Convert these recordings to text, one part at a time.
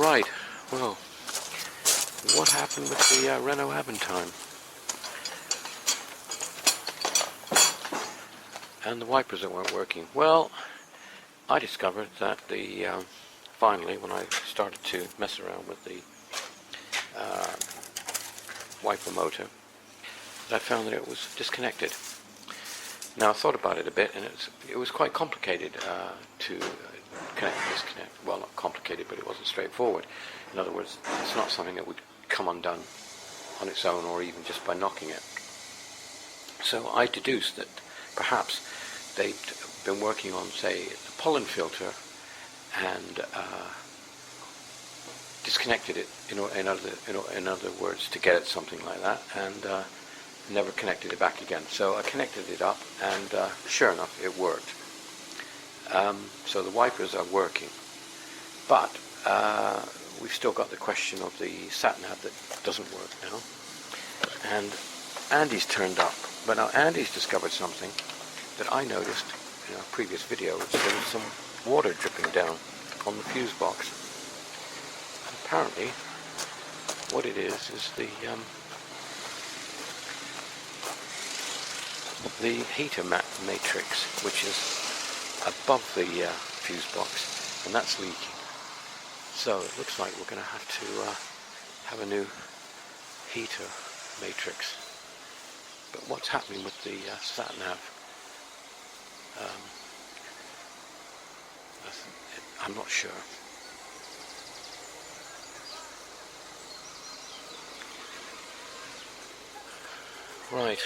Right, well, what happened with the Renault Avantime? And the wipers that weren't working. Well, I discovered that finally, when I started to mess around with the wiper motor, I found that it was disconnected. Now I thought about it a bit, and it was quite complicated to connect and disconnect. Well, not complicated, but it wasn't straightforward. In other words, it's not something that would come undone on its own, or even just by knocking it. So I deduced that perhaps they'd been working on, say, the pollen filter and disconnected it, in other words, to get it something like that, and never connected it back again. So I connected it up, and sure enough, it worked. So the wipers are working, but we've still got the question of the Sat Nav that doesn't work now. And Andy's turned up, but now Andy's discovered something that I noticed in a previous video. There was some water dripping down on the fuse box. And apparently, what it is the heater matrix, which is above the fuse box, and that's leaking. So it looks like we're going to have to have a new heater matrix. But what's happening with the Sat Nav? I'm not sure. Right.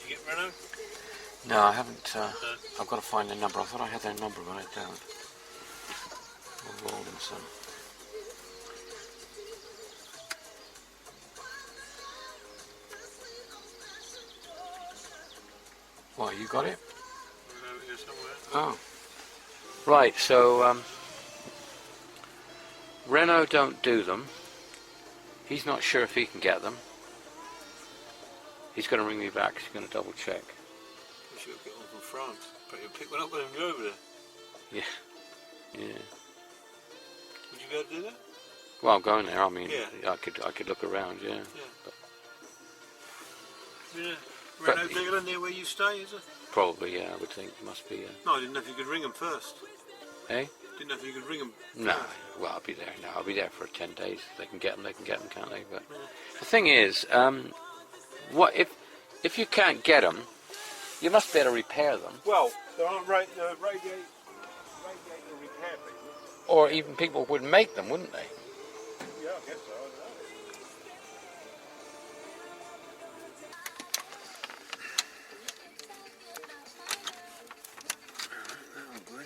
You get Renault? No, I haven't. I've got to find the number. I thought I had their number, but I don't. Rawlinson. Why, you got it? Here somewhere. Oh. Right, so Renault don't do them. He's not sure if he can get them. He's going to ring me back. He's going to double check. We should get one from France. But you'll pick one up when you go over there. Yeah. Yeah. Would you be able to do that? Well, I'm going there. I mean, yeah. I could look around. Yeah. Yeah. Renault bigger near where you stay, is it? Probably, yeah. I would think it must be. No, I didn't know if you could ring them first. Eh? Didn't know if you could ring them. No. Well, I'll be there. No, I'll be there for 10 days. If they can get them, can't they? But the thing is, what if you can't get them? You must be able to repair them. Well, there aren't radiator repair people. Or even people would make them, wouldn't they? Yeah, I guess so. I don't know.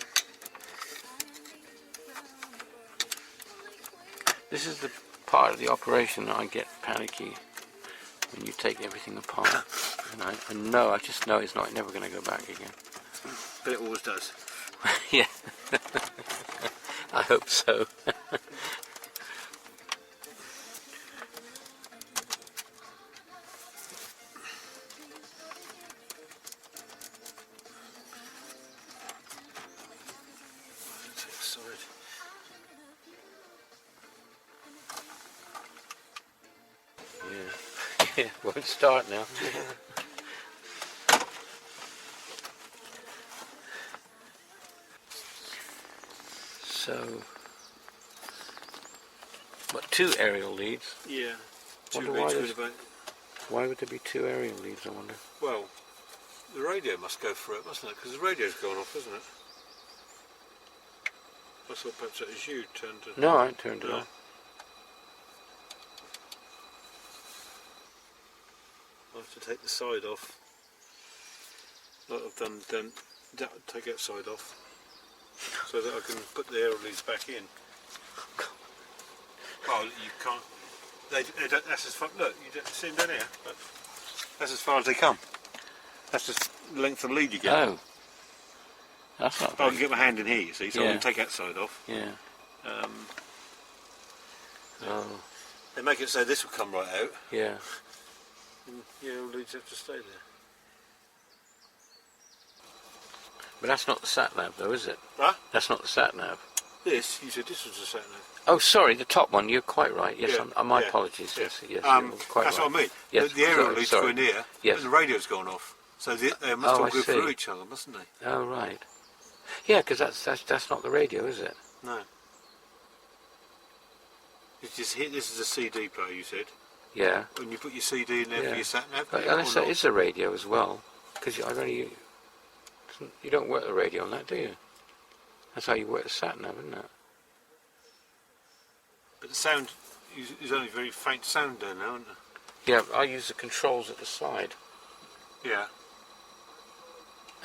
This is the part of the operation that I get panicky when you take everything apart. And I just know it's never going to go back again. But it always does. Yeah. I hope so. Yeah, won't start now. So, what, 2 aerial leads? Yeah. Why would there be 2 aerial leads, I wonder? Well, the radio must go for it, mustn't it? Because the radio's gone off, isn't it? I thought perhaps that was you turned it. No, I turned it off. I have to take the side off. Like I've done, take that side off, so that I can put the aerial leads back in. Well, you can't. They don't, that's as far. Look, you don't see them down here. But that's as far as they come. That's the length of the lead you get. Oh, that's not. I can get my hand in here, you see, so Yeah. I can take that side off. Yeah. Oh. They make it so this will come right out. Yeah. And, all leads have to stay there. But that's not the Sat Nav, though, is it? Huh? That's not the Sat Nav. This, you said this was a Sat Nav. Oh, sorry, the top one. You're quite right. Yes, Yeah, my yeah, apologies. yeah. Yes, you're quite that's right. what I mean. Yes, The aerial leads go sorry. in here, Yes. but the radio's gone off. So they must all I go see. through each other, mustn't they? Oh, right. Yeah, because that's not the radio, is it? No. It's just here. This is a CD player, you said. Yeah. And you put your CD in there Yeah. for your Sat Nav. But yeah, unless or it not? is a radio as well, because you don't work the radio on that, do you? That's how you work the Sat Nav, isn't it? But the sound is only very faint sound there now, isn't it? Yeah, I use the controls at the side, Yeah.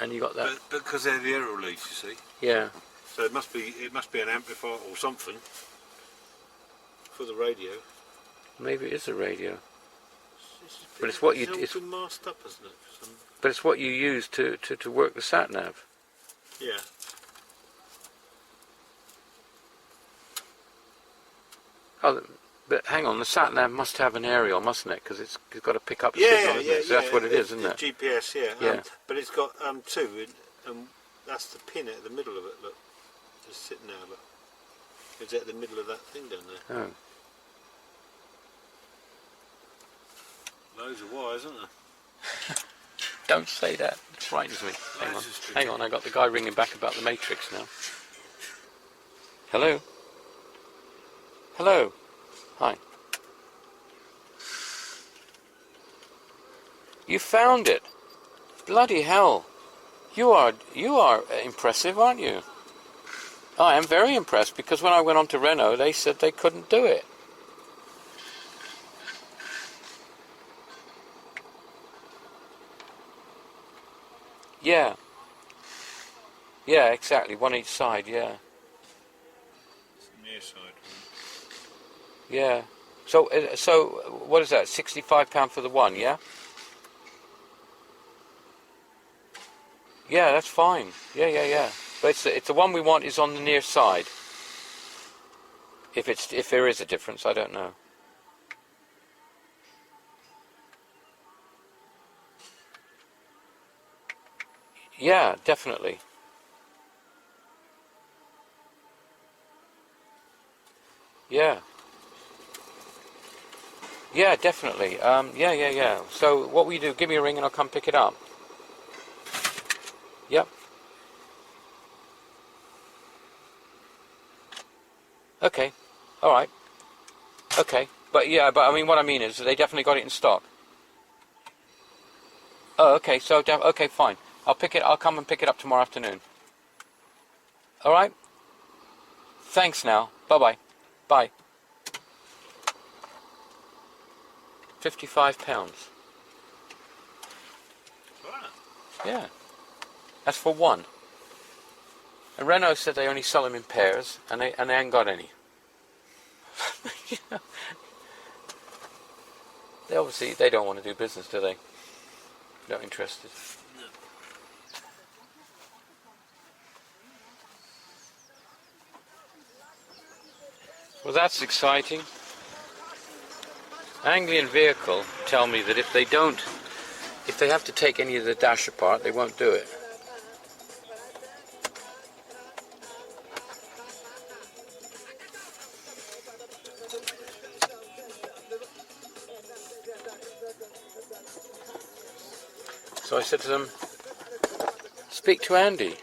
and you got that. But because they're the aerial leads, you see. Yeah. So it must be an amplifier or something for the radio. Maybe it is a radio. But it's what you. It's been masked up, isn't it? For some... But it's what you use to work the Sat Nav. Yeah. Oh, but hang on, the Sat Nav must have an aerial, mustn't it? Because it's got to pick up a signal, isn't it? So that's what it is, isn't it? GPS, yeah. Yeah. But it's got two, and that's the pin at the middle of it. Look, just sitting there. Look, it's at the middle of that thing down there. Oh. Loads of wires, isn't there? Don't say that. It frightens me. Hang on, I got the guy ringing back about the Matrix now. Hello? Hello? Hi. You found it. Bloody hell. You are impressive, aren't you? I am very impressed, because when I went on to Renault, they said they couldn't do it. Yeah. Yeah, exactly. One each side, yeah. It's the near side. Yeah. So what is that? £65 for the one, yeah? Yeah, that's fine. Yeah. But it's the one we want is on the near side. If there is a difference, I don't know. Yeah, definitely. Yeah. Yeah, definitely. Yeah. So what will you do? Give me a ring and I'll come pick it up. Yep. Okay. All right. Okay. But I mean, what I mean is, they definitely got it in stock. Oh, okay. So, okay, fine. I'll come and pick it up tomorrow afternoon. All right. Thanks. Now. Bye. Bye. £55. Wow. Yeah. That's for one. And Renault said they only sell them in pairs, and they ain't got any. They don't want to do business, do they? Not interested. No. Well, that's exciting. Anglian Vehicle tell me that if they have to take any of the dash apart, they won't do it. So I said to them, speak to Andy.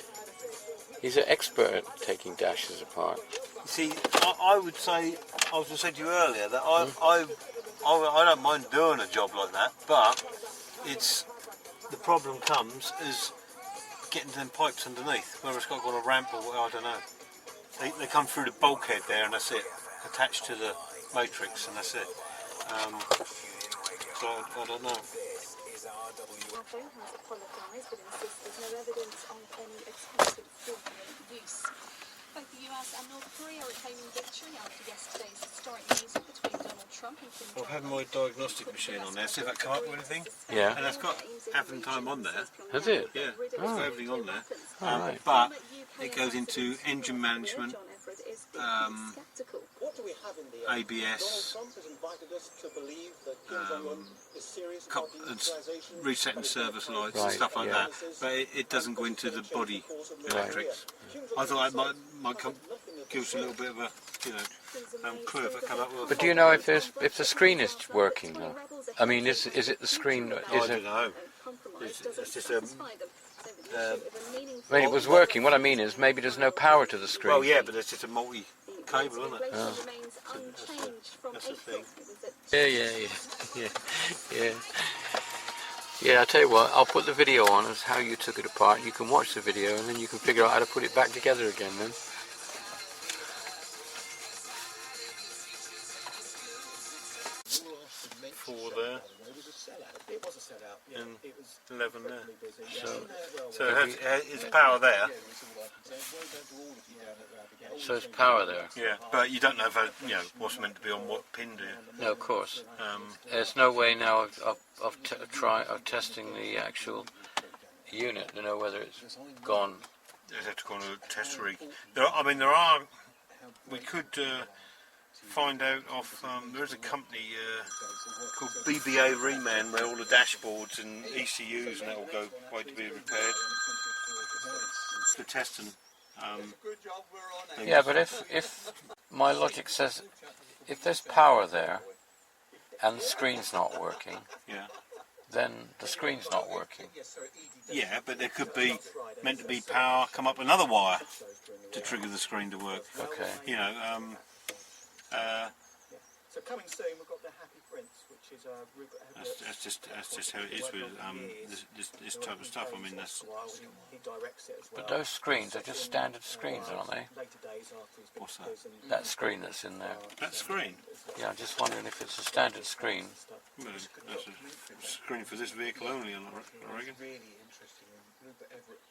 He's an expert at taking dashes apart. See, I would say, I was going to say to you earlier that I don't mind doing a job like that, but the problem comes is getting to them pipes underneath, whether it's got a ramp or I don't know. They come through the bulkhead there and that's it, attached to the matrix and that's it. So I don't know. Phone has apologised but insists there's no evidence of any attempted fraudulent use. Both the US and North Korea are claiming victory after yesterday's historic meeting between Donald Trump and Kim I've had my diagnostic machine on there, see if that come up with anything. Yeah. And it's got Avantime on there. Has it? Yeah, it's got everything on there. Right. But it goes into engine management, ABS, resetting service lights and Right, stuff like yeah. that, but it doesn't go into the body electrics. I thought it might give us a little bit of a clue if it come up with. But do you know if the screen is working though? I mean, is it the screen? I don't know. It's just I mean, it was working. What I mean is maybe there's no power to the screen. well, yeah, but it's just a multi-cable, isn't it? Oh. That's the thing. Yeah. Yeah, I tell you what, I'll put the video on as how you took it apart. You can watch the video and then you can figure out how to put it back together again then. Four there. And 11 there. So it's power there. So there's power there. Yeah, but you don't know if what's meant to be on what pin, do you? No, of course. There's no way now of testing the actual unit to know whether it's gone. You'd have to go on a test rig. We could find out off. There is a company called BBA Reman where all the dashboards and ECUs and that will go away to be repaired. For testing. Yeah, but if my logic says if there's power there and the screen's not working, then the screen's not working. Yeah, but there could be meant to be power come up another wire to trigger the screen to work. Okay. So coming soon, we've got the Happy Prince, which is that's just how it is with this type of stuff. I mean, that's. He directs it as well. But those screens are just standard screens, aren't they? Later days after he's been What's that? That screen that's in there. That screen. Yeah, I'm just wondering if it's a standard screen. Well, that's a screen for this vehicle only, I reckon. Really interesting. Rupert Everett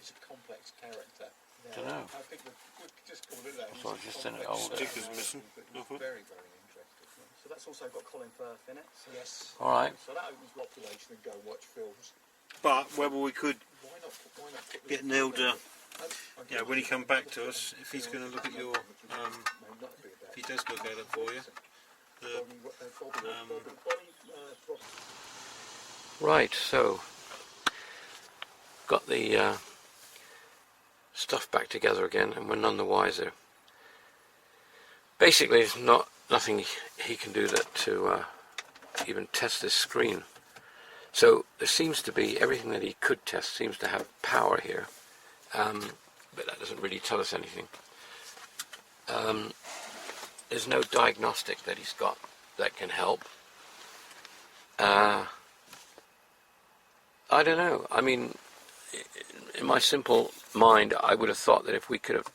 is a complex character. I don't know. I think we've just called it that. So it's just an older. Stickers missing. Very, very interesting. So that's also got Colin Firth in it. Yes. All right. So that opens population and go watch films. But whether we could Why not put get Neil to, when he comes back to us, if he's going to look at your, if he does look at it for you. Right, so got the stuff back together again, and we're none the wiser. Basically, there's nothing he can do to even test this screen. So there seems to be everything that he could test seems to have power here, but that doesn't really tell us anything. There's no diagnostic that he's got that can help. I don't know. I mean, in my simple mind, I would have thought that if we could have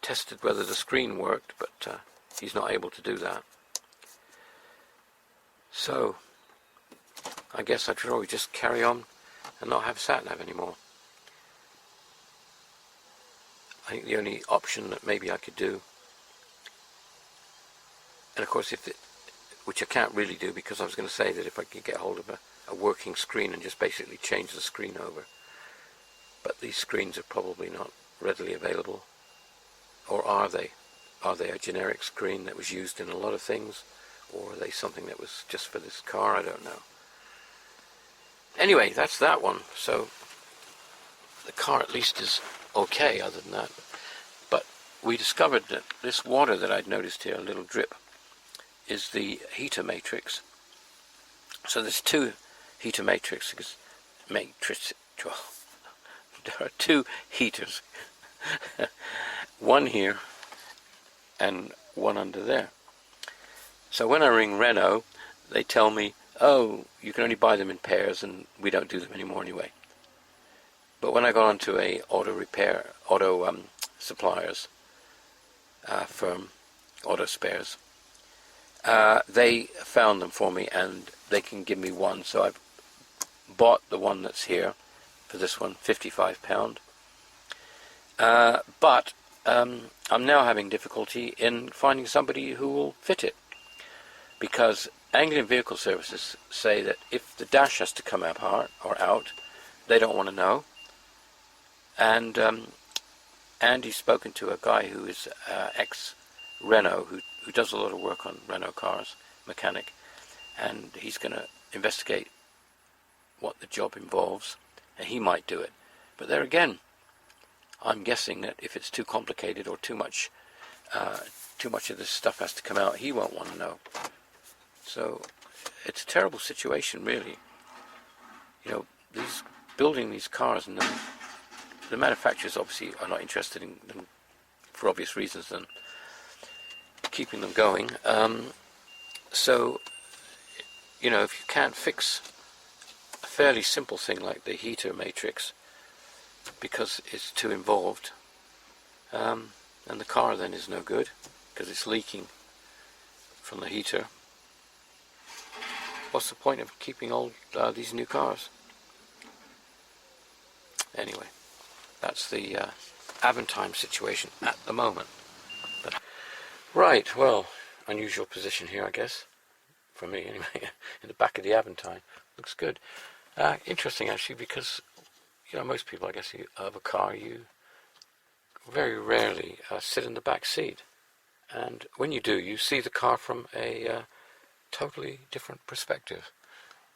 tested whether the screen worked, but he's not able to do that. So, I guess I should always just carry on and not have Sat Nav anymore. I think the only option that maybe I could do, and of course which I can't really do because I was going to say that if I could get hold of a working screen and just basically change the screen over. But these screens are probably not readily available. Or are they? Are they a generic screen that was used in a lot of things? Or are they something that was just for this car? I don't know. Anyway, that's that one. So the car at least is okay other than that. But we discovered that this water that I'd noticed here, a little drip, is the heater matrix. So there's two heater matrices. There are two heaters. One here and one under there. So when I ring Renault, they tell me, oh, you can only buy them in pairs and we don't do them anymore anyway. But when I got onto a auto suppliers firm, auto spares, they found them for me and they can give me one. So I've bought the one that's here for this one, £55. But I'm now having difficulty in finding somebody who will fit it, because Anglian Vehicle Services say that if the dash has to come apart or out, they don't want to know. And Andy's spoken to a guy who is ex-Renault who does a lot of work on Renault cars, mechanic, and he's going to investigate what the job involves, and he might do it. But there again, I'm guessing that if it's too complicated or too much of this stuff has to come out, he won't want to know. So it's a terrible situation, really. You know, building these cars, and the manufacturers obviously are not interested in them for obvious reasons than keeping them going. So, you know, if you can't fix a fairly simple thing like the heater matrix because it's too involved, and the car then is no good because it's leaking from the heater, what's the point of keeping all these new cars? Anyway, that's the Avantime situation at the moment. But, right, well, unusual position here, I guess, for me anyway, in the back of the Avantime. Looks good. Interesting, actually, because, you know, most people, I guess, you have a car, you very rarely sit in the back seat. And when you do, you see the car from a totally different perspective.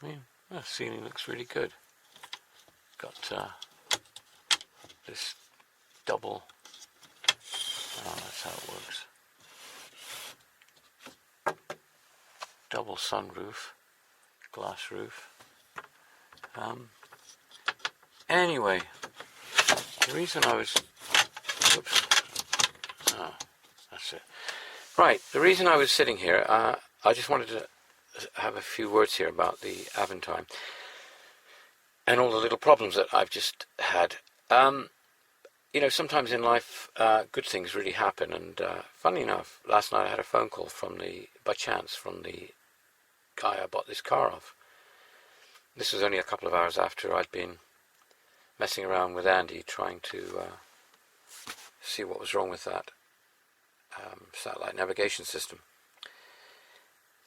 I mean, the ceiling looks really good. Got this double, that's how it works. Double sunroof, glass roof. Anyway, the reason I was, oops, oh, that's it. Right, the reason I was sitting here, I just wanted to have a few words here about the Avantime and all the little problems that I've just had. You know, sometimes in life, good things really happen, and funnily enough, last night I had a phone call by chance, from the guy I bought this car off. This was only a couple of hours after I'd been messing around with Andy, trying to see what was wrong with that satellite navigation system.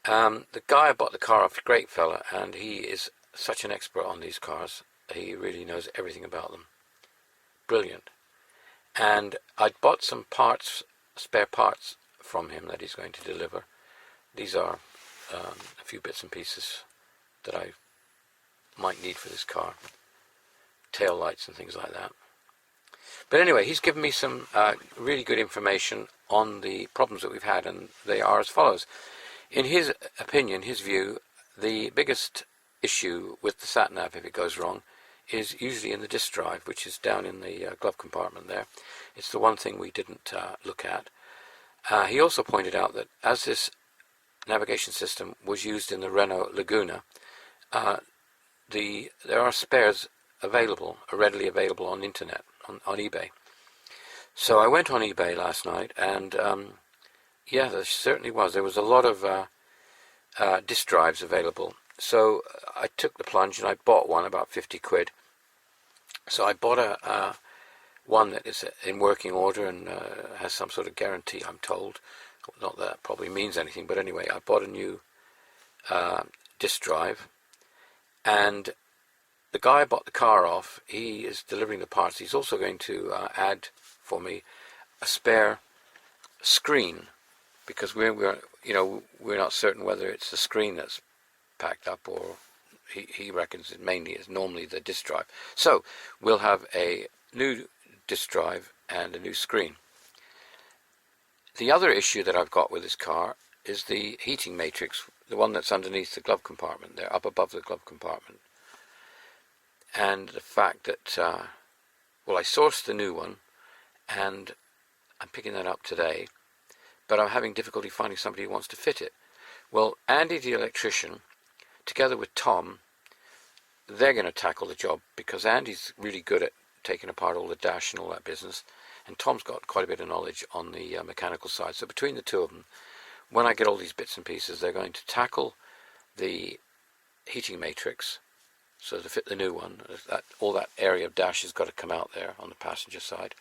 The guy I bought the car off, a great fella, and he is such an expert on these cars. He really knows everything about them. Brilliant. And I'd bought some parts, spare parts from him that he's going to deliver. These are a few bits and pieces that I might need for this car. Tail lights and things like that. But anyway, he's given me some really good information on the problems that we've had, and they are as follows. In his opinion, his view, the biggest issue with the Sat Nav, if it goes wrong, is usually in the disk drive, which is down in the glove compartment there. It's the one thing we didn't look at. He also pointed out that as this navigation system was used in the Renault Laguna, there are spares available, readily available on internet, on eBay. So I went on eBay last night, and yeah, there certainly was. There was a lot of disk drives available. So I took the plunge and I bought one, about 50 quid. So I bought one that is in working order and has some sort of guarantee, I'm told. Not that that probably means anything, but anyway, I bought a new disk drive. And the guy I bought the car off, he is delivering the parts. He's also going to add for me a spare screen, because we're not certain whether it's the screen that's packed up, or he reckons it mainly is normally the disk drive. So we'll have a new disk drive and a new screen. The other issue that I've got with this car is the heating matrix, the one that's underneath the glove compartment there, up above the glove compartment. And the fact that, well, I sourced the new one, and I'm picking that up today, but I'm having difficulty finding somebody who wants to fit it. Well, Andy, the electrician, together with Tom, they're going to tackle the job, because Andy's really good at taking apart all the dash and all that business, and Tom's got quite a bit of knowledge on the mechanical side. So between the two of them, when I get all these bits and pieces, they're going to tackle the heating matrix, so to fit the new one, all that area of dash has got to come out there on the passenger side.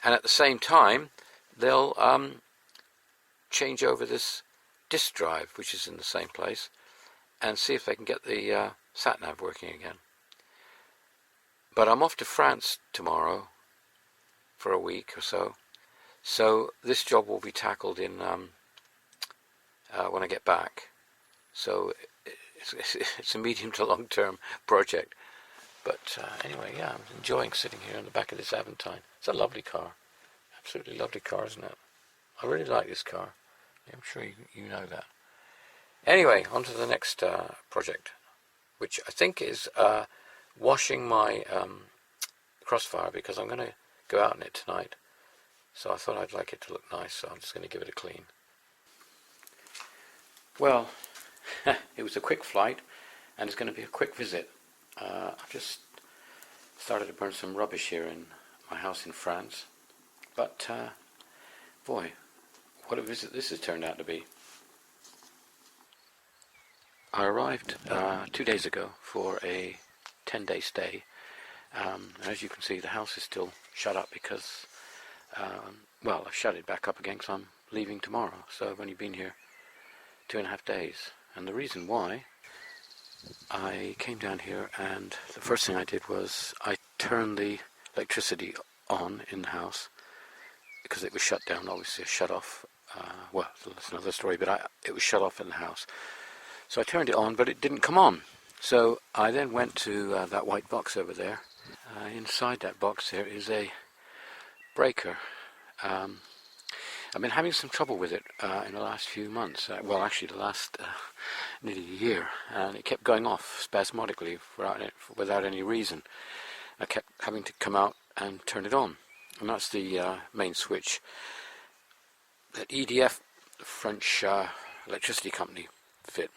And at the same time, they'll change over this disk drive, which is in the same place, and see if they can get the Sat Nav working again. But I'm off to France tomorrow for a week or so, so this job will be tackled in when I get back. So it's a medium to long term project. But anyway, yeah, I'm enjoying sitting here in the back of this Avantime. It's a lovely car. Absolutely lovely car, isn't it? I really like this car. Yeah, I'm sure you know that. Anyway, on to the next project, which I think is washing my Crossfire, because I'm going to go out in it tonight. So I thought I'd like it to look nice, so I'm just going to give it a clean. Well, it was a quick flight, and it's going to be a quick visit. I've just started to burn some rubbish here in my house in France. But, boy, what a visit this has turned out to be. I arrived 2 days ago for a 10-day stay. And as you can see, the house is still shut up because, well, I've shut it back up again because I'm leaving tomorrow. So I've only been here 2.5 days. And the reason why, I came down here and the first thing I did was I turned the electricity on in the house because it was shut down, obviously shut off. Well, that's another story, but it was shut off in the house. So I turned it on, but it didn't come on. So I then went to that white box over there. Inside that box there is a breaker. I've been having some trouble with it in the last few months. Well, actually the last nearly a year. And it kept going off spasmodically without any reason. I kept having to come out and turn it on. And that's the main switch that EDF, the French electricity company, fit.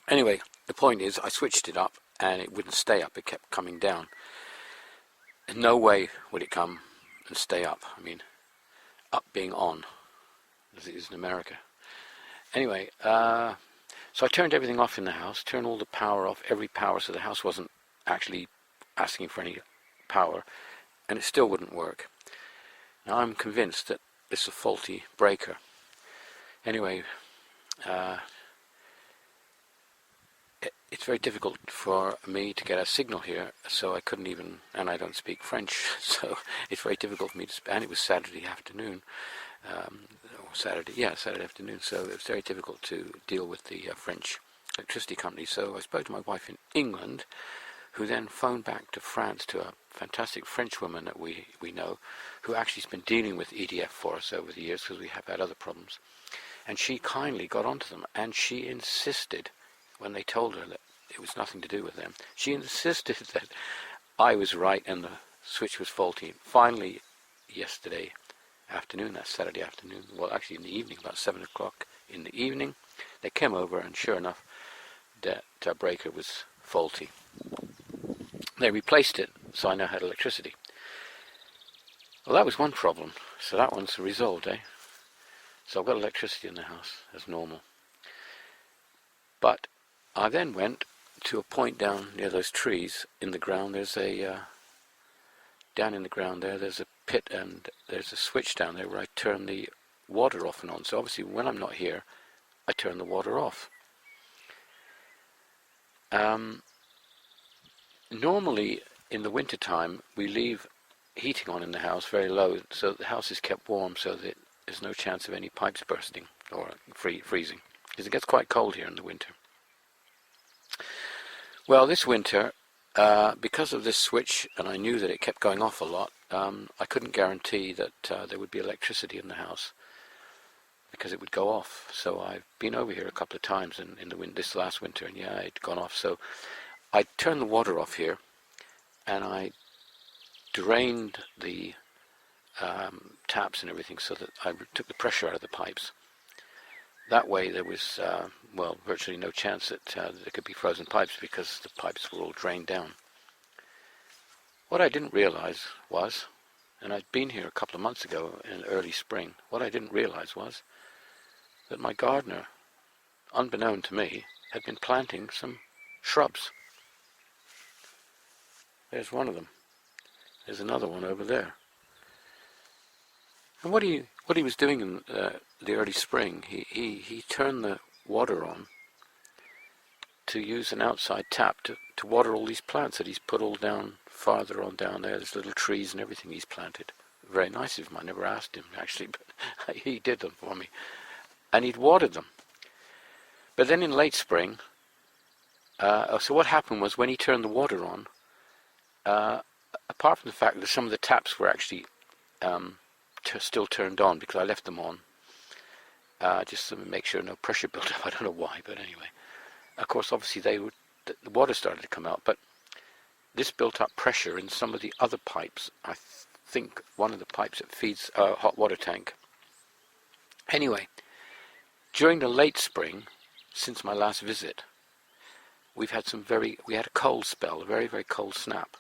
Anyway, the point is I switched it up and it wouldn't stay up, it kept coming down. In no way would it come and stay up. I mean, up being on, as it is in America. Anyway, so I turned everything off in the house, turned all the power off, every power, so the house wasn't actually asking for any power, and it still wouldn't work. Now I'm convinced that it's a faulty breaker. Anyway, it's very difficult for me to get a signal here, so I couldn't even, and I don't speak French, so it's very difficult for me to, and it was Saturday afternoon, Saturday afternoon, so it was very difficult to deal with the French electricity company. So I spoke to my wife in England, who then phoned back to France to a fantastic French woman that we know, who actually has been dealing with EDF for us over the years, because we have had other problems. And she kindly got onto them, and she insisted, when they told her that it was nothing to do with them, she insisted that I was right and the switch was faulty. Finally, yesterday afternoon, that Saturday afternoon, well actually in the evening, about 7 o'clock in the evening, they came over and sure enough, that breaker was faulty. They replaced it, so I now had electricity. Well, that was one problem, so that one's resolved, eh? So I've got electricity in the house, as normal. But I then went to a point down near those trees in the ground. There's a, down in the ground there's a pit and there's a switch down there where I turn the water off and on. So obviously when I'm not here, I turn the water off. Normally in the winter time we leave heating on in the house very low, so the house is kept warm so that there's no chance of any pipes bursting or freezing, because it gets quite cold here in the winter. Well, this winter, because of this switch, and I knew that it kept going off a lot, I couldn't guarantee that there would be electricity in the house, because it would go off. So I've been over here a couple of times in this last winter, and yeah, it'd gone off. So I turned the water off here, and I drained the taps and everything so that I took the pressure out of the pipes. That way there was, well, virtually no chance that there could be frozen pipes, because the pipes were all drained down. What I didn't realize was, and I'd been here a couple of months ago in early spring, what I didn't realize was that my gardener, unbeknown to me, had been planting some shrubs. There's one of them. There's another one over there. And what he was doing in the early spring, he turned the water on to use an outside tap to water all these plants that he's put all down, farther on down there. There's little trees and everything he's planted. Very nice of him. I never asked him, actually, but he did them for me. and he'd watered them. But then in late spring, so what happened was when he turned the water on, apart from the fact that some of the taps were actually still turned on because I left them on, just to make sure no pressure built up. I don't know why, but anyway. Of course, obviously the water started to come out, but this built up pressure in some of the other pipes. I think one of the pipes that feeds a hot water tank. Anyway, during the late spring, since my last visit, we had a cold spell, a very, very cold snap.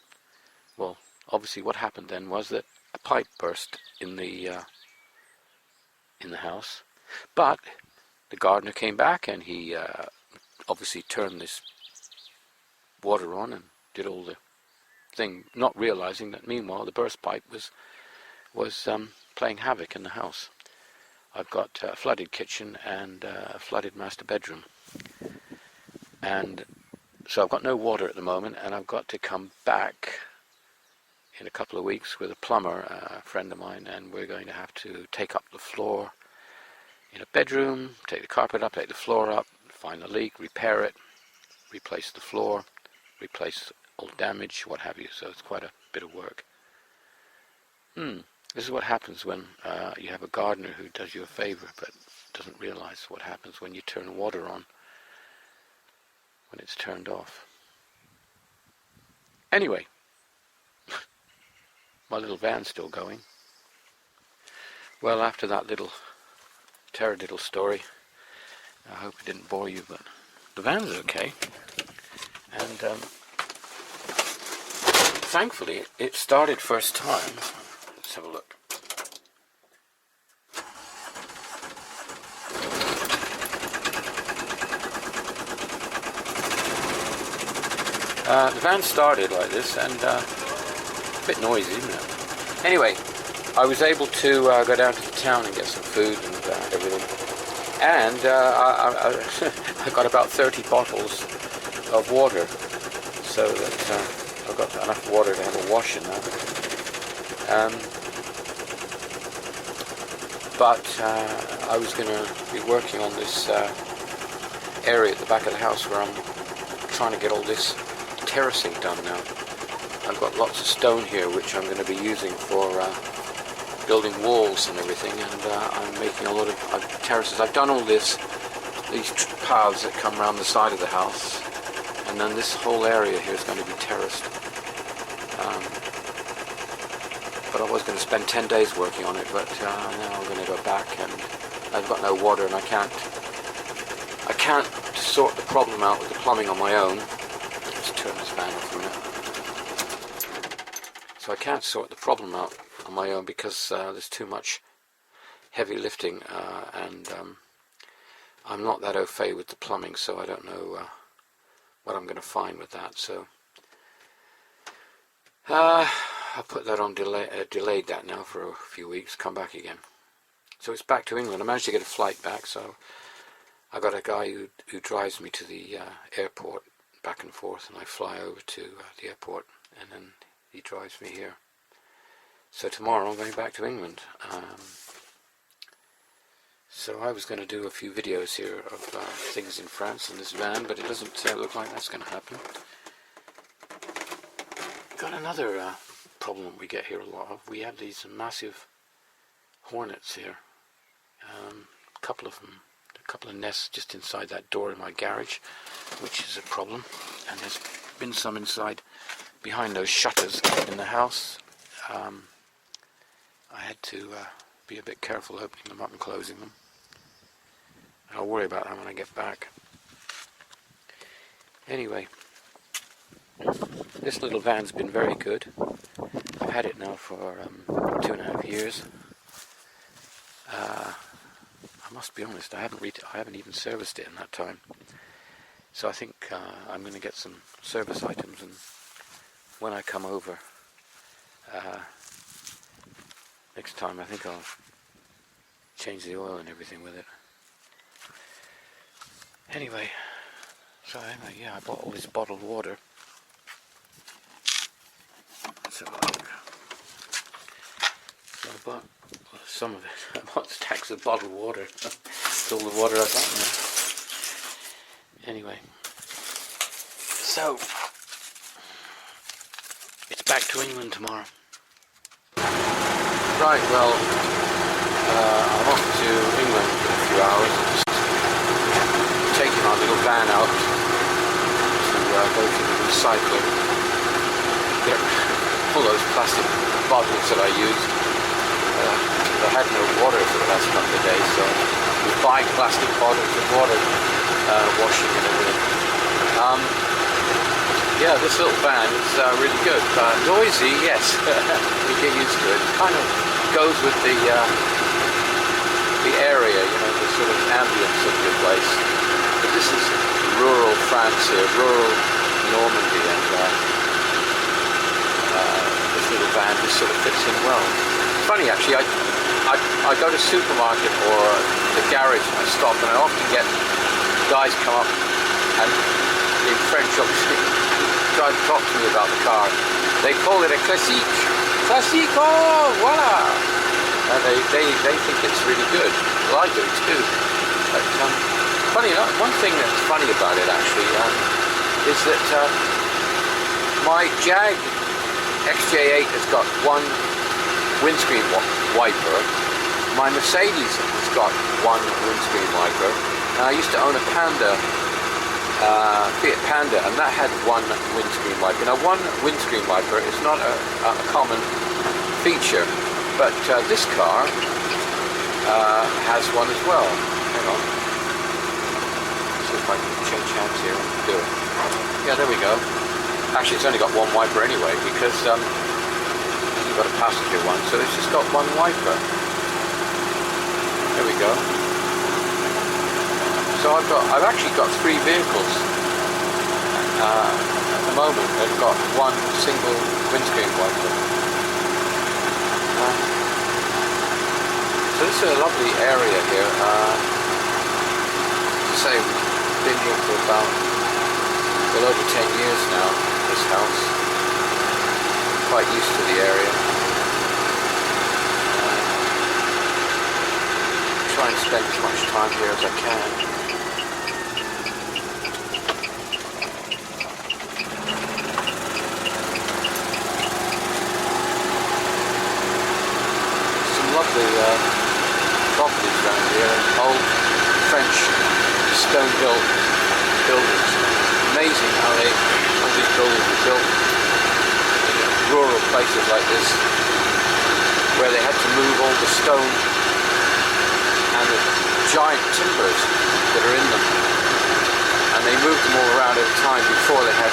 Well, obviously what happened then was that a pipe burst in the house, but the gardener came back and he obviously turned this water on and did all the thing, not realizing that meanwhile the burst pipe was playing havoc in the house. I've got a flooded kitchen and a flooded master bedroom, and so I've got no water at the moment, and I've got to come back in a couple of weeks with a plumber, a friend of mine, and we're going to have to take up the floor in a bedroom, take the carpet up, take the floor up, find the leak, repair it, replace the floor, replace all damage, what have you. So it's quite a bit of work. This is what happens when you have a gardener who does you a favor but doesn't realize what happens when you turn water on when it's turned off. Anyway, my little van's still going. Well, after that little taradiddle story, I hope it didn't bore you, but the van's okay. And thankfully, it started first time. Let's have a look. The van started like this, and a bit noisy, isn't it? Anyway, I was able to go down to the town and get some food and everything. And I got about 30 bottles of water, so that I've got enough water to have a wash in that. But I was going to be working on this area at the back of the house where I'm trying to get all this terracing done now. I've got lots of stone here which I'm going to be using for building walls and everything, and I'm making a lot of terraces. I've done all these paths that come around the side of the house, and then this whole area here is going to be terraced. But I was going to spend 10 days working on it, but now I'm going to go back, and I've got no water, and I can't sort the problem out with the plumbing on my own. Let's turn this fan off a minute. So I can't sort the problem out on my own because there's too much heavy lifting, and I'm not that au fait with the plumbing, so I don't know what I'm going to find with that. So I'll put that on delayed that now for a few weeks, come back again. So it's back to England. I managed to get a flight back, so I got a guy who drives me to the airport back and forth, and I fly over to the airport, and then he drives me here. So tomorrow I'm going back to England. So I was going to do a few videos here of things in France in this van, but it doesn't look like that's going to happen. Got another problem we get here a lot of. We have these massive hornets here. A couple of nests just inside that door in my garage, which is a problem. And there's been some inside behind those shutters in the house. I had to be a bit careful opening them up and closing them. I'll worry about that when I get back. Anyway, this little van's been very good. I've had it now for 2.5 years. I must be honest, I haven't even serviced it in that time. So I think I'm going to get some service items, and when I come over next time, I think I'll change the oil and everything with it. Anyway, so yeah, I bought all this bottled water. Let's have a look. So I bought some of it. I bought stacks of bottled water. Fill the water up that way. Anyway, so it's back to England tomorrow. Right, well, I'm off to England in a few hours. Just taking our little van out to go to the recycling. Get all those plastic bottles that I used. I had no water for the last couple of days, so we buy plastic bottles of water, washing and everything. Yeah, this little van is really good. Noisy, yes, we get used to it. It kind of goes with the area, you know, the sort of ambience of the place. But this is rural France here, rural Normandy, and this little van just sort of fits in well. It's funny actually, I go to supermarket or the garage and I stop and I often get guys come up and in French obviously try to talk to me about the car. They call it a classique. Classique, oh, voila! And they think it's really good. Well, I do too. But funny enough, one thing that's funny about it actually is that my Jag XJ8 has got one windscreen wiper. My Mercedes has got one windscreen wiper. And I used to own a Panda, Fiat Panda, and that had one windscreen wiper. Now, one windscreen wiper is not a common feature, but this car has one as well. Hang on. See if I can change hands here and do it. Yeah, there we go. Actually, it's only got one wiper anyway, because you've got a passenger one, so it's just got one wiper. There we go. So I've actually got three vehicles at the moment that have got one single windscreen wiper. So this is a lovely area here. Say we've been here for about well over 10 years now. This house, quite used to the area. Try and spend as much time here as I can. Some lovely properties around here, old French stone-built buildings. Amazing how all these buildings were built in rural places like this, where they had to move all the stone and the giant timbers that are in them, and they moved them all around over time before they had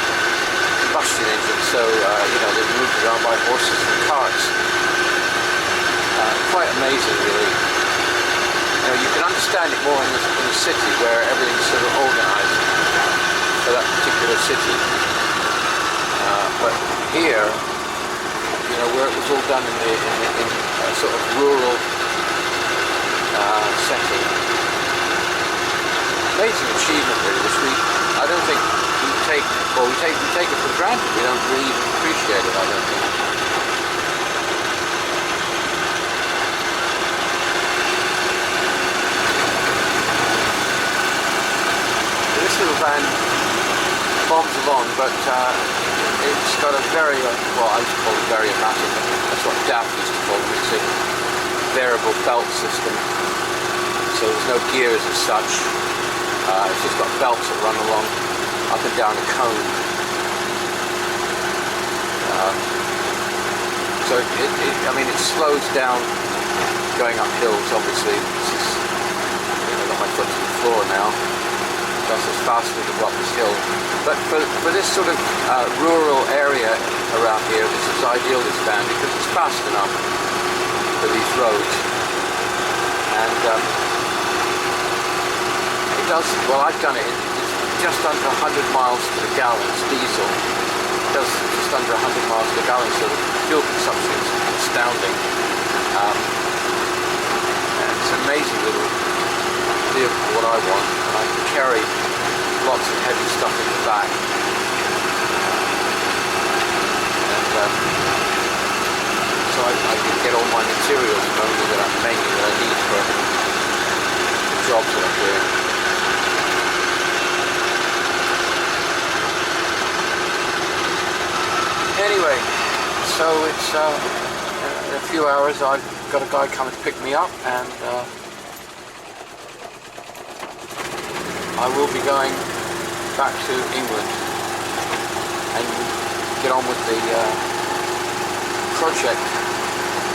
combustion engines, so you know, they were moved around by horses and carts. Quite amazing, really. You know, you can understand it more in the city where everything's sort of organised for that particular city, but here, you know, where it was all done in a sort of rural setting. Amazing achievement, really, which I don't think we take it for granted. We don't really even appreciate it, I don't think. This little van bombs along, but it's got a very, well, I used to call it variomatic. That's what Daft used to call it. It's a variable belt system. So there's no gears as such. It's just got belts that run along up and down a cone. So I mean, it slows down going up hills. Obviously, this is, you know, got my foot to the floor now. That's as fast as to go up this hill. But for this sort of rural area around here, this is ideal, this van, because it's fast enough for these roads. And it does, well, I've done it, it's just under 100 miles to the gallon. It's diesel. It does just under 100 miles to the gallon, so the fuel consumption is astounding. And it's an amazing little vehicle for what I want. And I can carry lots of heavy stuff in the back. And so I can get all my materials mainly that I need for the jobs that I'm so it's in a few hours I've got a guy coming to pick me up, and I will be going back to England and get on with the project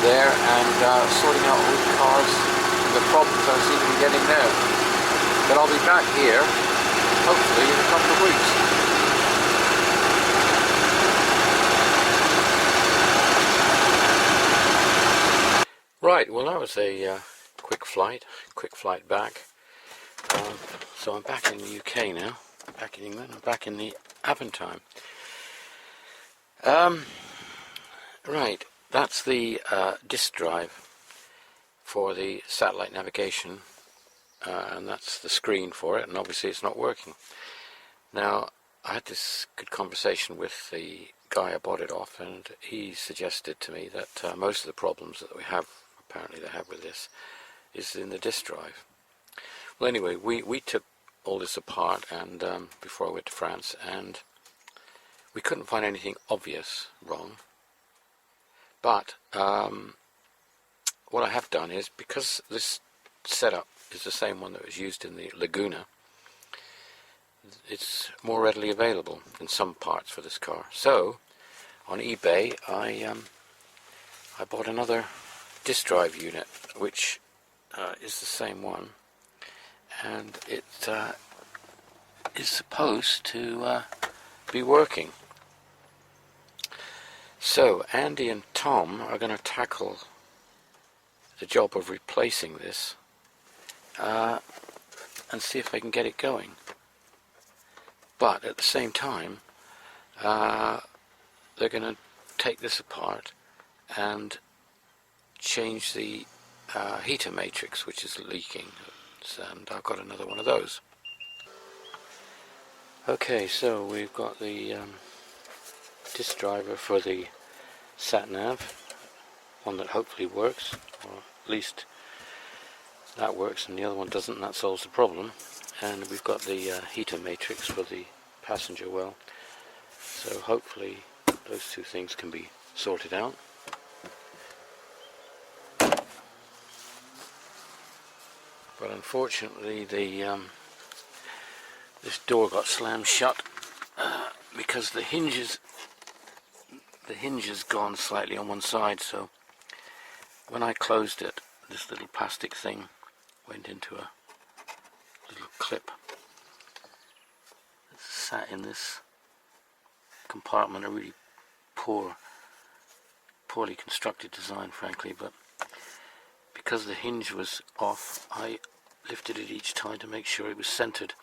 there, and sorting out all the cars and the problems I seem to be getting there. But I'll be back here hopefully in a couple of weeks. Right, well that was a quick flight back. So I'm back in the UK now, back in England, I'm back in the Avantime. Right, that's the disk drive for the satellite navigation, and that's the screen for it, and obviously it's not working. Now, I had this good conversation with the guy I bought it off, and he suggested to me that most of the problems that we have, apparently they have with this, is in the disk drive. Well, anyway, we took all this apart, and before I went to France, and we couldn't find anything obvious wrong. But what I have done is, because this setup is the same one that was used in the Laguna, it's more readily available in some parts for this car. So on eBay I bought another disk drive unit, which is the same one, and it is supposed to be working. So Andy and Tom are going to tackle the job of replacing this and see if they can get it going. But at the same time, they're going to take this apart and change the heater matrix, which is leaking, and I've got another one of those. Okay, so we've got the disk driver for the Sat Nav, one that hopefully works, or at least that works, and the other one doesn't, and that solves the problem. And we've got the heater matrix for the passenger well, so hopefully those two things can be sorted out. But unfortunately this door got slammed shut because the hinges gone slightly on one side, so when I closed it, this little plastic thing went into a little clip. It sat in this compartment, a really poorly constructed design, frankly, but because the hinge was off, I lifted it each time to make sure it was centered,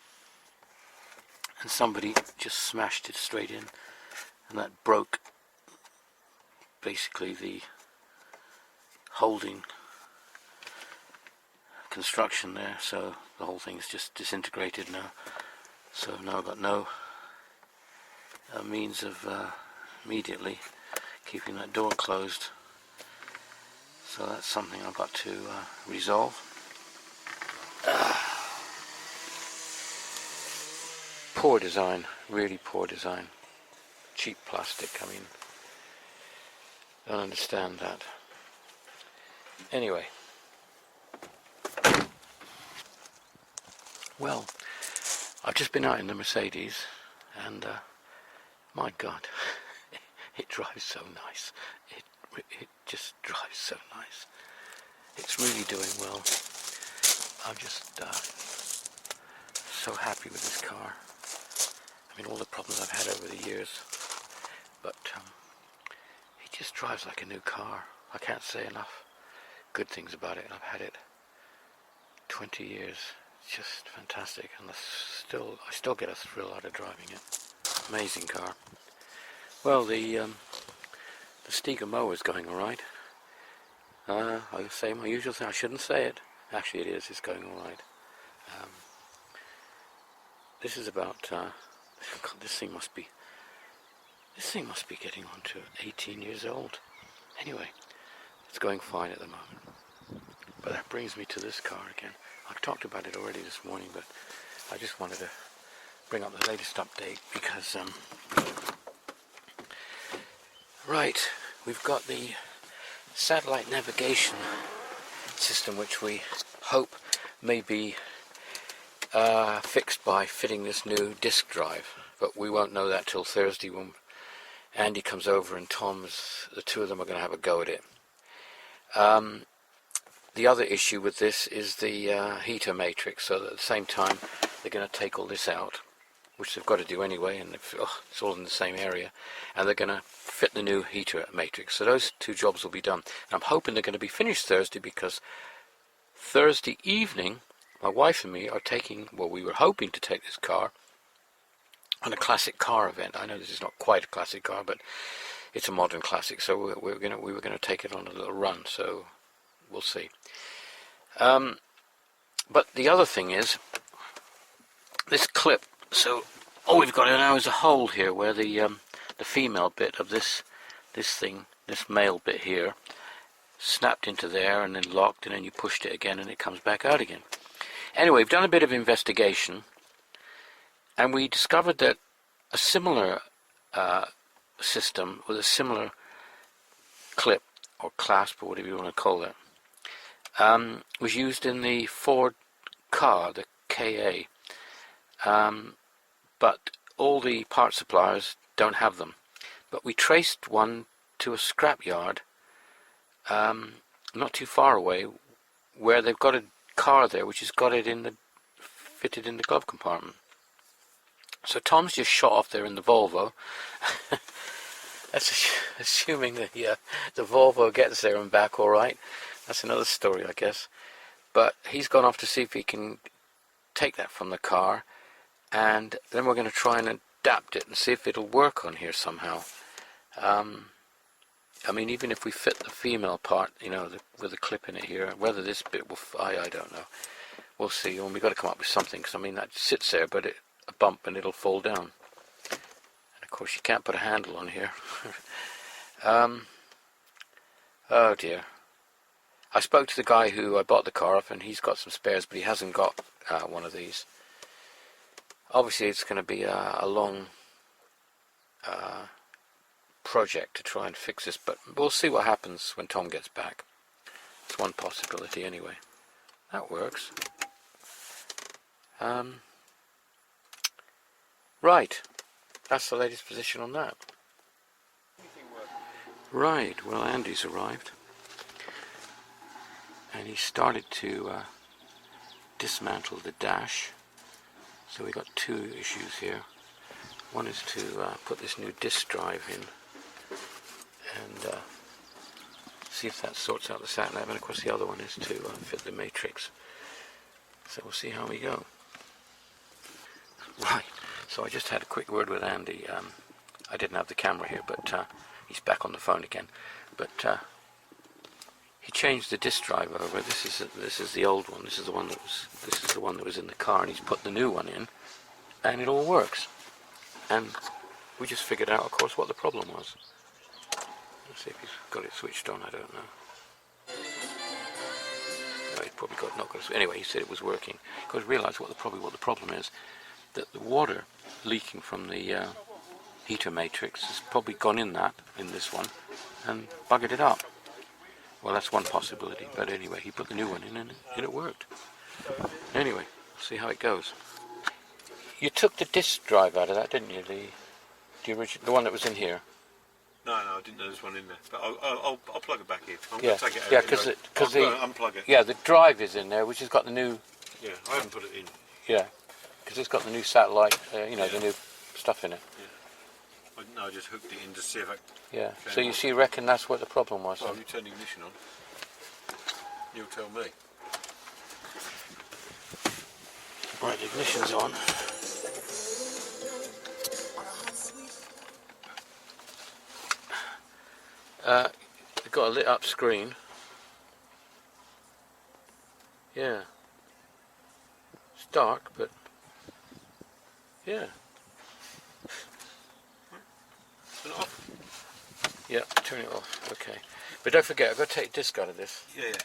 and somebody just smashed it straight in, and that broke basically the holding construction there, so the whole thing's just disintegrated now. So now I've got no means of immediately keeping that door closed, so that's something I've got to resolve. Poor design, really poor design. Cheap plastic, I mean, don't understand that. Anyway, well, I've just been out in the Mercedes, and my God, it drives so nice. It just drives so nice. It's really doing well. I'm just so happy with this car. I mean, all the problems I've had over the years, but it just drives like a new car. I can't say enough good things about it. I've had it 20 years. It's just fantastic, and I still get a thrill out of driving it. Amazing car. Well, the Stiga mower is going all right. I say my usual thing. I shouldn't say it. Actually, it is. It's going all right. This is about. God, this thing must be getting on to 18 years old. Anyway, it's going fine at the moment. But that brings me to this car again. I've talked about it already this morning, but I just wanted to bring up the latest update because, right, we've got the satellite navigation system, which we hope may be fixed by fitting this new disk drive, but we won't know that till Thursday when Andy comes over and the two of them are going to have a go at it. The other issue with this is the heater matrix, so that at the same time they're going to take all this out, which they've got to do anyway, and it's all in the same area, and they're going to fit the new heater matrix. So those two jobs will be done. And I'm hoping they're going to be finished Thursday, because Thursday evening my wife and me are taking, well, we were hoping to take this car on a classic car event. I know this is not quite a classic car, but it's a modern classic, so we were going to take it on a little run, so we'll see. But the other thing is this clip. So all we've got now is a hole here where the female bit of this male bit here, snapped into there and then locked, and then you pushed it again and it comes back out again. Anyway, we've done a bit of investigation, and we discovered that a similar system with a similar clip or clasp, or whatever you want to call it, was used in the Ford car, the KA. But all the part suppliers don't have them. But we traced one to a scrapyard not too far away, where they've got a car there which has got it fitted in the glove compartment. So Tom's just shot off there in the Volvo. That's assuming that the Volvo gets there and back all right. That's another story, I guess. But he's gone off to see if he can take that from the car, and then we're going to try and adapt it and see if it'll work on here somehow. I mean, even if we fit the female part, with a clip in it here, whether this bit will, I don't know. We'll see. And we've got to come up with something, because I mean that sits there, but a bump and it'll fall down. And of course you can't put a handle on here. Oh dear. I spoke to the guy who I bought the car off, and he's got some spares, but he hasn't got one of these. Obviously it's going to be a long project to try and fix this, but we'll see what happens when Tom gets back. It's one possibility anyway. That works. Right, that's the latest position on that. Right, well, Andy's arrived, and he started to dismantle the dash. So we got two issues here. One is to put this new disk drive in and see if that sorts out the Sat Nav, and of course the other one is to fit the matrix. So we'll see how we go. Right, so I just had a quick word with Andy. I didn't have the camera here, but he's back on the phone again. But he changed the disk drive over. This is the old one. This is the one that was in the car, and he's put the new one in, and it all works. And we just figured out, of course, what the problem was. Let's see if he's got it switched on. I don't know. No, he's probably not got it. Anyway, he said it was working. Because we realised what the problem is, that the water leaking from the heater matrix has probably gone in this one and buggered it up. Well, that's one possibility. But anyway, he put the new one in and it worked. Anyway, we'll see how it goes. You took the disk drive out of that, didn't you? The original, the one that was in here. No, I didn't know there's one in there. But I'll plug it back in. I'm Yeah, going to take it out. yeah, because unplug it. Yeah, the drive is in there, which has got the new. Yeah, I haven't put it in. Yeah, because it's got the new satellite, the new stuff in it. Yeah. I just hooked it in to see if I. Yeah. So you reckon that's what the problem was? Well, you turn the ignition on. You'll tell me. Right, the ignition's on. They've got a lit up screen. Yeah. It's dark, but yeah. Turn it off. Yeah, turn it off. Okay. But don't forget, I've got to take disc out of this. Yeah.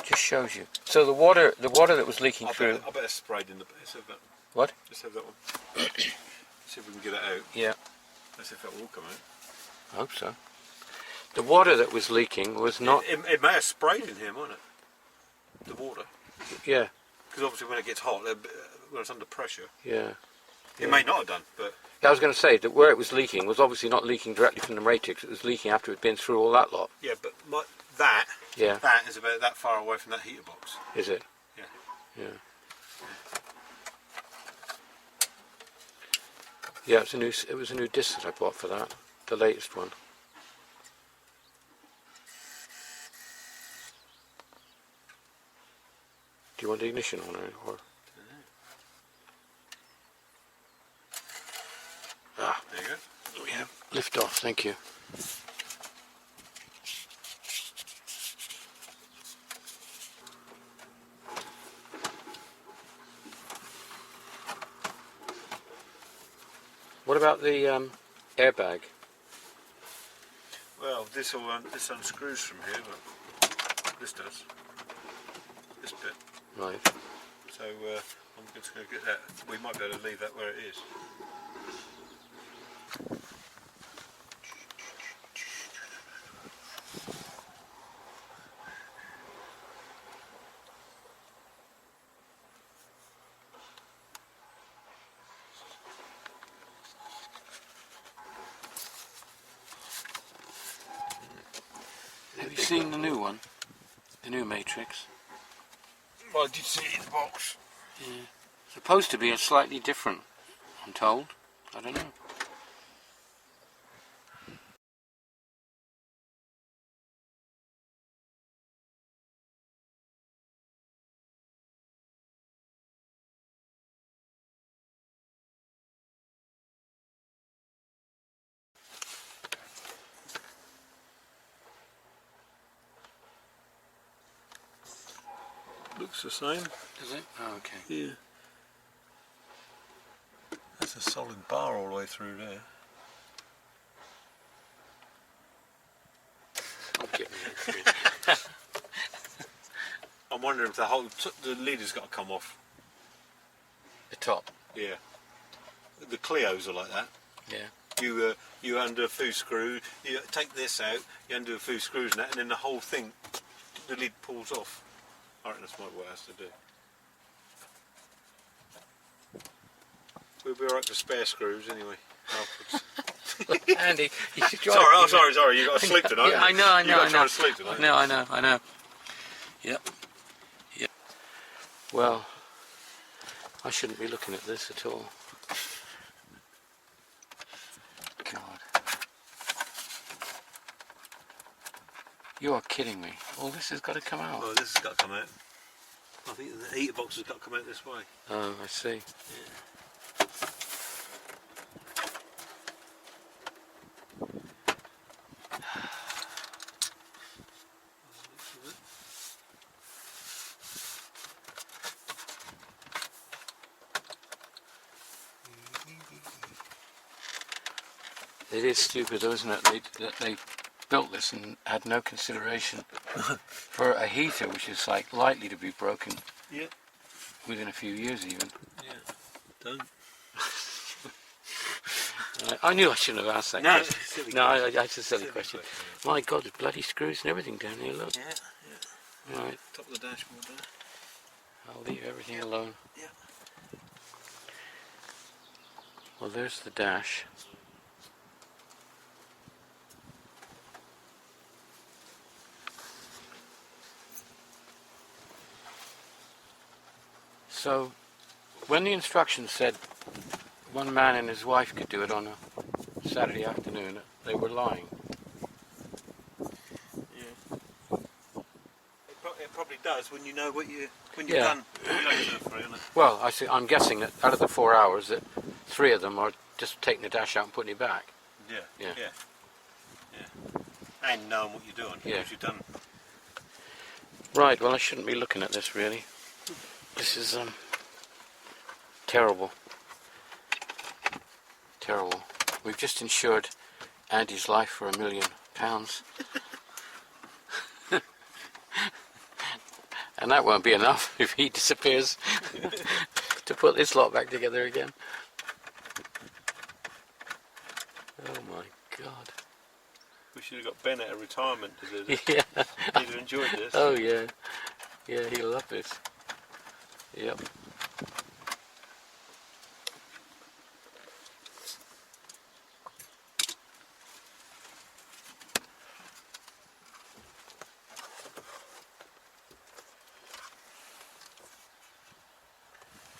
Just shows you. So the water that was leaking through. I better sprayed in the. Let's have that. What? Let's have that one. See if we can get it out. Yeah, Let's see if it will come out. I hope so. The water that was leaking was not... It may have sprayed in here, mightn't it? The water. Yeah, Because obviously when it gets hot, when it's under pressure, yeah. it may not have done, but... I was going to say that where it was leaking was obviously not leaking directly from the radiator, it was leaking after it had been through all that lot. Yeah, but that Yeah. is about that far away from that heater box. Is it? Yeah. Yeah. Yeah, it was a new disc that I bought for that, the latest one. Do you want the ignition on it, or? Ah, There you go. we have lift off, thank you. What about the airbag? Well, this unscrews from here, but this does. This bit. Right. So I'm just going to get that. We might be able to leave that where it is. Have you seen the new one? The new Matrix? Well, I did see it in the box. Yeah. Supposed to be a slightly different, I'm told. I don't know. Looks the same. Does it? Oh, okay. Yeah. That's a solid bar all the way through there. I'm wondering if the lid has got to come off. The top? Yeah. The Clios are like that. Yeah. You undo a few screws, you take this out, you undo a few screws and that, and then the whole thing, the lid pulls off. I reckon that's what it has to do. We'll be alright for spare screws anyway. Andy, you should try. Sorry. You got to sleep tonight. Yeah, I know. You got to try to sleep tonight. I know. Yep. Well, I shouldn't be looking at this at all. God. You are kidding me. All this has got to come out. Oh, this has got to come out. I think the heater box has got to come out this way. Oh, I see. Yeah. It is stupid, though, isn't it? They built this and had no consideration for a heater, which is like likely to be broken. Yeah. Within a few years, even. Yeah. Don't. I knew I shouldn't have asked that No, question. silly No, question. that's a silly question. My God, there's bloody screws and everything down here. Look. Yeah. Right. Top of the dashboard there. I'll leave everything alone. Yeah. Well, there's the dash. So, when the instructions said one man and his wife could do it on a Saturday afternoon, they were lying. Yeah. It probably does when you know what you're Yeah. done. When you don't do it for it, isn't it? Well, I'm guessing that out of the 4 hours, that 3 of them are just taking the dash out and putting it back. Yeah. Yeah. Yeah. And knowing what you're doing. Yeah. Because you've done. Right, well, I shouldn't be looking at this, really. This is, terrible. Terrible. We've just insured Andy's life for £1 million. And that won't be enough if he disappears to put this lot back together again. should have got Ben at a retirement to do this. Yeah. He'd have enjoyed this. Oh yeah. Yeah, he'll love this. Yep.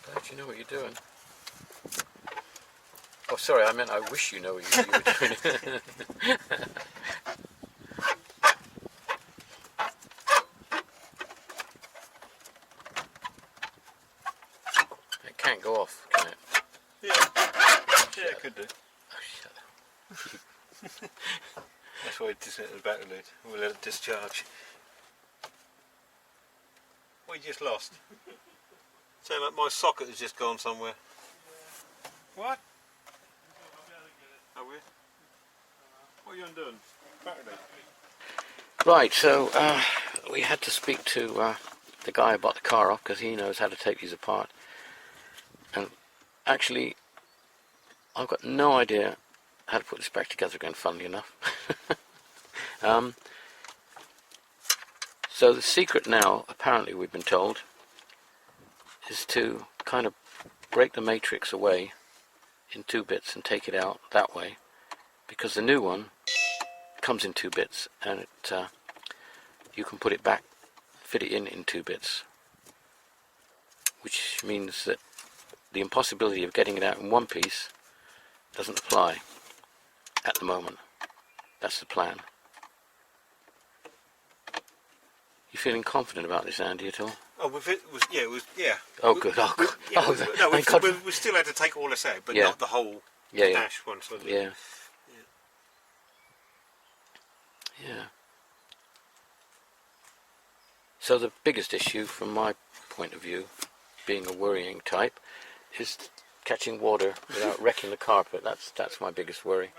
Glad you know what you're doing. Oh, sorry, I meant I wish you know what you were doing. It can't go off, can it? Yeah. Yeah, it could do. Oh, shut up. That's why it's at the battery lid. We'll let it discharge. What you just lost? So my socket has just gone somewhere. What? Oh, weird. What are you undoing? Battery lid. Right, so we had to speak to the guy who bought the car off because he knows how to take these apart. And actually, I've got no idea how to put this back together again, funnily enough. So the secret now, apparently we've been told, is to kind of break the matrix away in 2 bits and take it out that way, because the new one comes in 2 bits and it you can put it back, fit it in 2 bits, which means that the impossibility of getting it out in one piece doesn't apply at the moment. That's the plan. You feeling confident about this, Andy, at all? Oh, it was, yeah. Oh, good. Oh, good. Yeah, Oh, no, thank God. we still had to take all this out, but Yeah. not the whole Yeah, dash one. So yeah. Yeah. So the biggest issue from my point of view, being a worrying type, is catching water without wrecking the carpet. That's my biggest worry.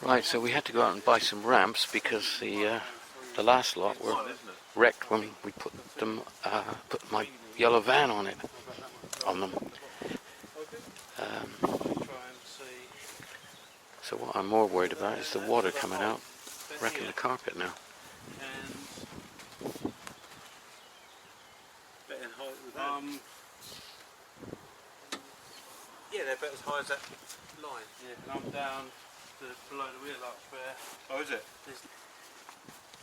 Right, so we had to go out and buy some ramps because the last lot were wrecked when we put my yellow van on them. So what I'm more worried about is the water coming out, wrecking the carpet now. Yeah, they're about as high as that line. Yeah, and I'm down to below the wheel arch where Oh, is it?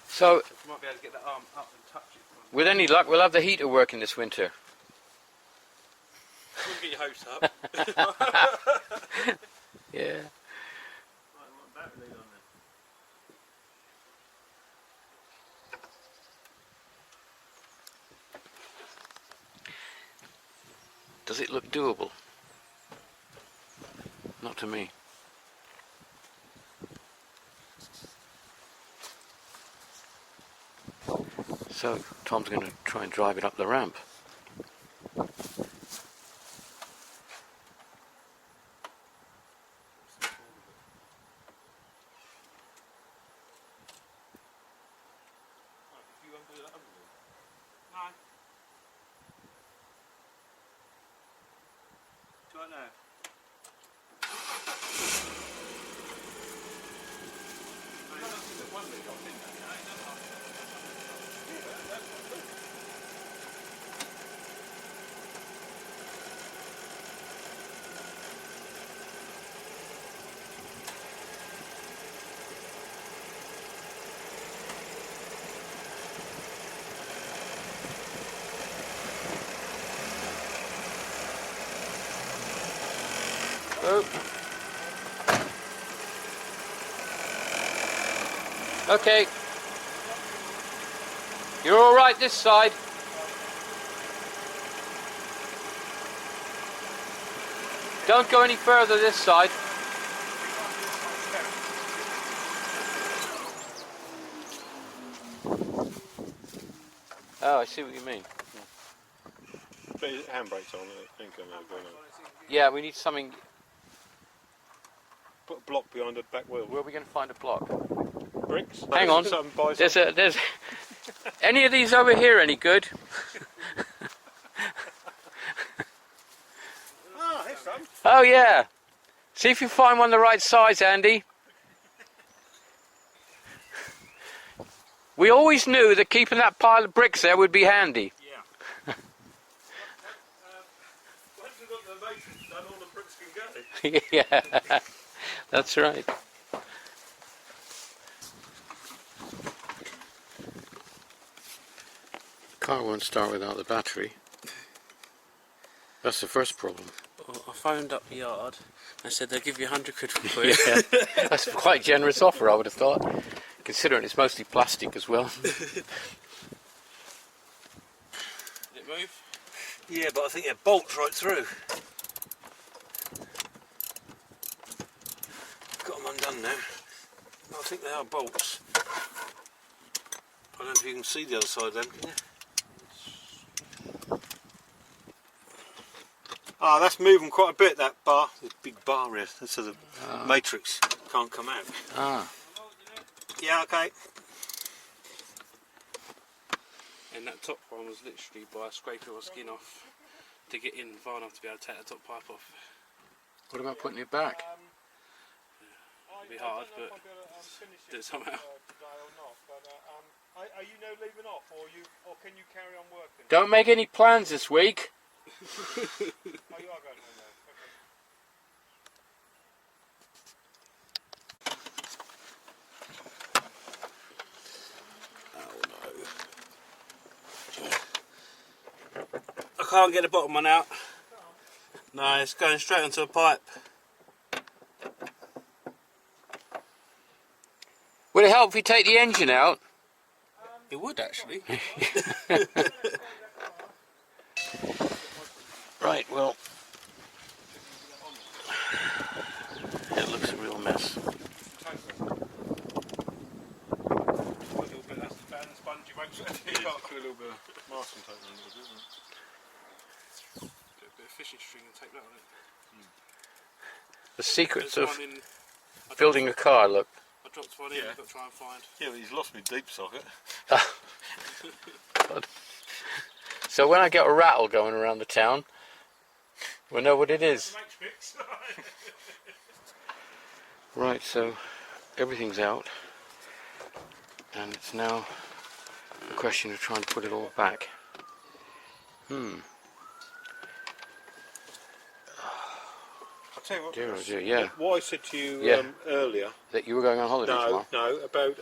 So, you might be able to get that arm up and touch it. with any luck, we'll have the heater working this winter. Wouldn't get your hopes up. Yeah. Does it look doable? Not to me. So, Tom's going to try and drive it up the ramp. No. Do I know? Oh. Okay. You're all right this side. Don't go any further this side. Oh, I see what you mean. But handbrake's on, I think. Going on. Yeah, we need something. Put a block behind the back wheel. Where are we going to find a block? Bricks? Hang on. There's any of these over here any good? Ah, here's some. Oh yeah. See if you find one the right size, Andy. We always knew that keeping that pile of bricks there would be handy. Yeah. Once we've got the matrix done, all the bricks can go. Yeah, that's right. Car won't start without the battery. That's the first problem. Well, I phoned up the yard. I said they'll give you 100 quid for it. Yeah, that's a quite generous offer, I would have thought, considering it's mostly plastic as well. Did it move? Yeah, but I think it bolts right through. Got them undone now. I think they are bolts. I don't know if you can see the other side of them, can you? Ah, that's moving quite a bit, that bar. The big bar here, so the matrix can't come out. Ah, Yeah, okay. And that top one was literally by scraping my skin off to get in far enough to be able to take the top pipe off. what about putting it back? It'd be hard, but do it somehow. Are you now leaving off, or can you carry on working? Don't make any plans this week. Oh, you are going home now. I can't get the bottom one out. No, it's going straight onto a pipe. Would it help if you take the engine out? It would actually. Right, well, it looks a real mess. A little bit of masking tape on it, isn't it? A bit of fishing string and take that on it. The secrets There's of one in, I building a car, look. I dropped one in, Yeah. I've got to try and find. Yeah, but he's lost me deep socket. God. So when I get a rattle going around the town, we'll know what it is. Matrix. Right, so everything's out, and it's now a question of trying to put it all back. I'll tell you what, Dear, oh dear, yeah. what I said to you Yeah. earlier, That you were going on holiday tomorrow. about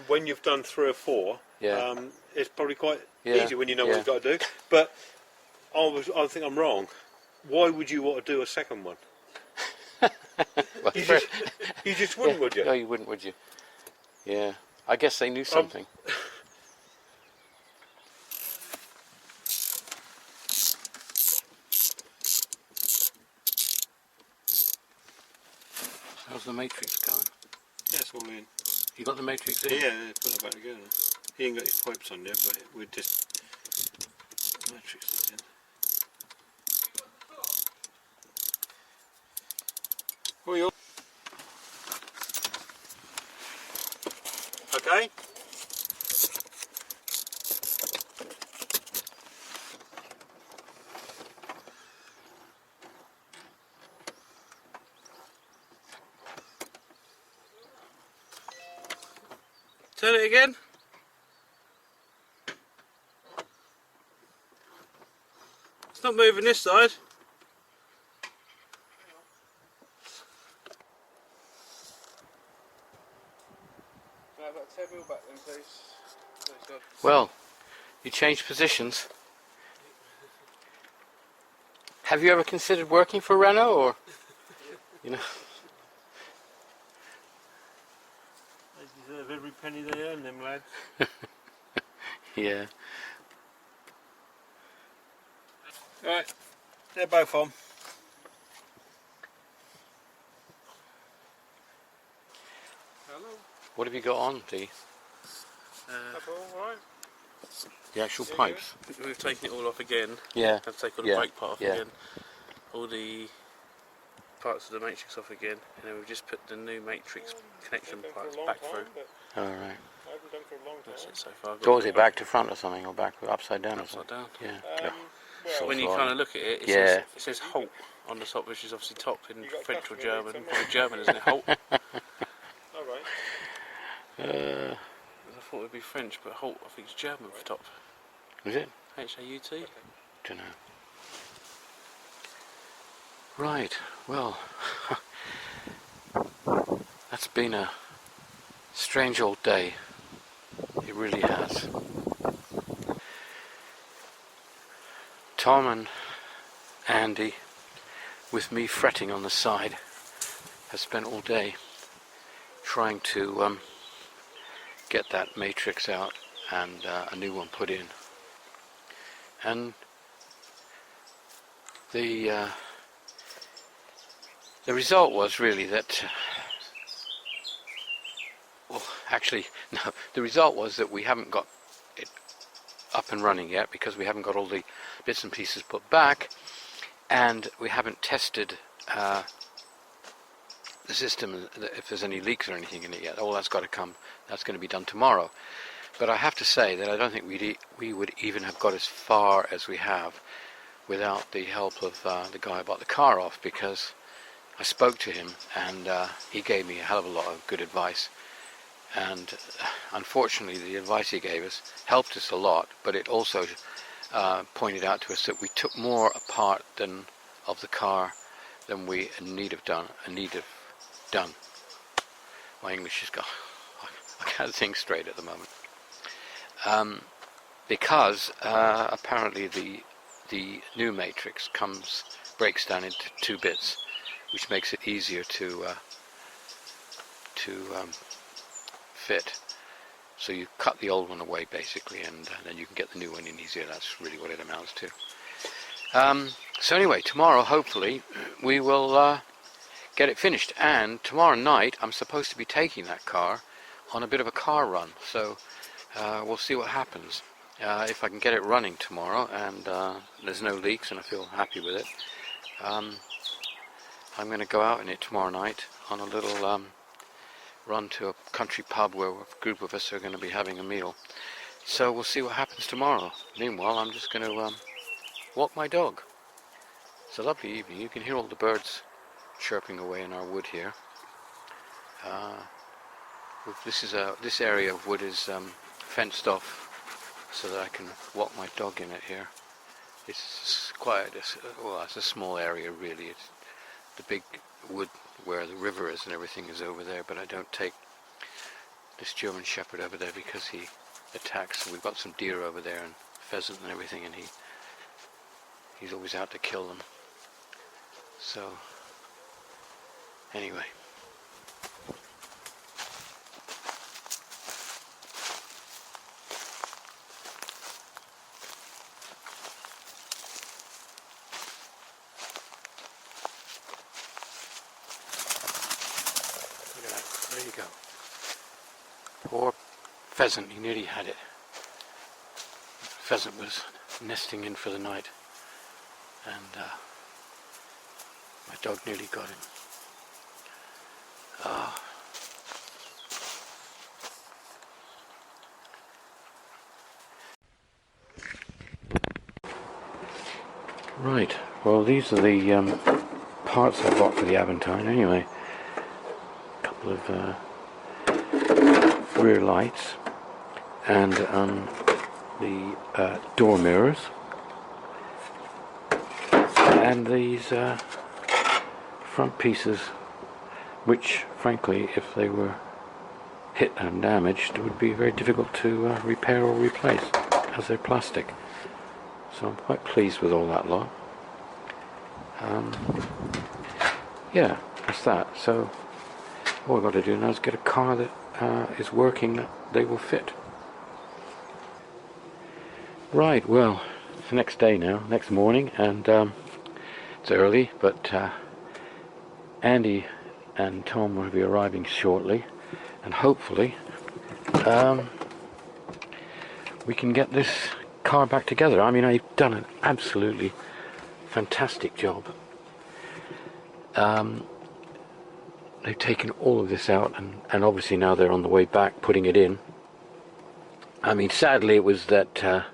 when you've done 3 or 4, Yeah. it's probably quite Yeah, easy when you know yeah. what you've got to do. But I think I'm wrong. Why would you want to do a second one? Well, You just wouldn't, would you? No, you wouldn't, would you? Yeah. I guess they knew something. How's the matrix going? Yeah, it's all in. You got the matrix in? Yeah, put it back together. He ain't got his pipes on yet, but we're just matrix is in. Oh, you okay? Turn it again. It's not moving this side. No, about 10 mil back then, please. Thanks, God. Well, you changed positions. Have you ever considered working for Renault, or, you know? They deserve every penny they earn, them lads. Yeah. Right, they're both on. Hello. What have you got on, Dee? All right. The actual pipes? We've taken it all off again. Yeah. Have to take all the Yeah, brake part off yeah. again. All the parts of the matrix off again, and then we've just put the new matrix connection parts back through. All right. I haven't done for a long That's time. it so far. So was it back to front or something, or back upside down or Upside something? down. Yeah. Well, When you kind of look at it, it, Yeah. says, it says halt on the top, which is obviously top in You got French or customer German. somewhere? Probably German, isn't it? Halt. all right. I thought it would be French, but halt, I think it's German for top. Is it? H-A-U-T? Don't know. Right, well, that's been a strange old day. It really has. Tom and Andy, with me fretting on the side, have spent all day trying to get that matrix out and a new one put in. And the result was really that, well, actually, no, the result was that we haven't got it up and running yet because we haven't got all the bits and pieces put back, and we haven't tested the system, if there's any leaks or anything in it yet. All that's got to come, that's going to be done tomorrow. But I have to say that I don't think we would even have got as far as we have without the help of the guy who bought the car off, because I spoke to him and he gave me a hell of a lot of good advice. And unfortunately the advice he gave us helped us a lot, but it also pointed out to us that we took more apart of the car than we need have done. My English is gone. I can't think straight at the moment. Because apparently the new matrix breaks down into 2 bits, which makes it easier to fit. So you cut the old one away basically, and then you can get the new one in easier. That's really what it amounts to. So anyway, tomorrow hopefully we will get it finished, and tomorrow night I'm supposed to be taking that car on a bit of a car run, so we'll see what happens. If I can get it running tomorrow and there's no leaks and I feel happy with it, I'm going to go out in it tomorrow night on a little run to a country pub where a group of us are going to be having a meal. So we'll see what happens tomorrow. Meanwhile, I'm just going to walk my dog. It's a lovely evening. You can hear all the birds chirping away in our wood here. This area of wood is fenced off so that I can walk my dog in it here. It's it's a small area really. It's the big wood where the river is and everything is over there, but I don't take this German Shepherd over there because he attacks. We've got some deer over there and pheasant and everything, and he's always out to kill them. So anyway, look at that. There you go. Poor pheasant, he nearly had it. Pheasant was nesting in for the night, and my dog nearly got him. Right, well these are the parts I bought for the Avantime anyway. A couple of rear lights and the door mirrors, and these front pieces, which frankly if they were hit and damaged would be very difficult to repair or replace as they're plastic. So I'm quite pleased with all that lot. Yeah, that's that. So all I've got to do now is get a car that is working, that they will fit. Right, well, it's the next day now, next morning, and it's early, but Andy and Tom will be arriving shortly, and hopefully we can get this car back together. I mean, I've done an absolutely fantastic job. They've taken all of this out, and obviously now they're on the way back putting it in. I mean, sadly it was that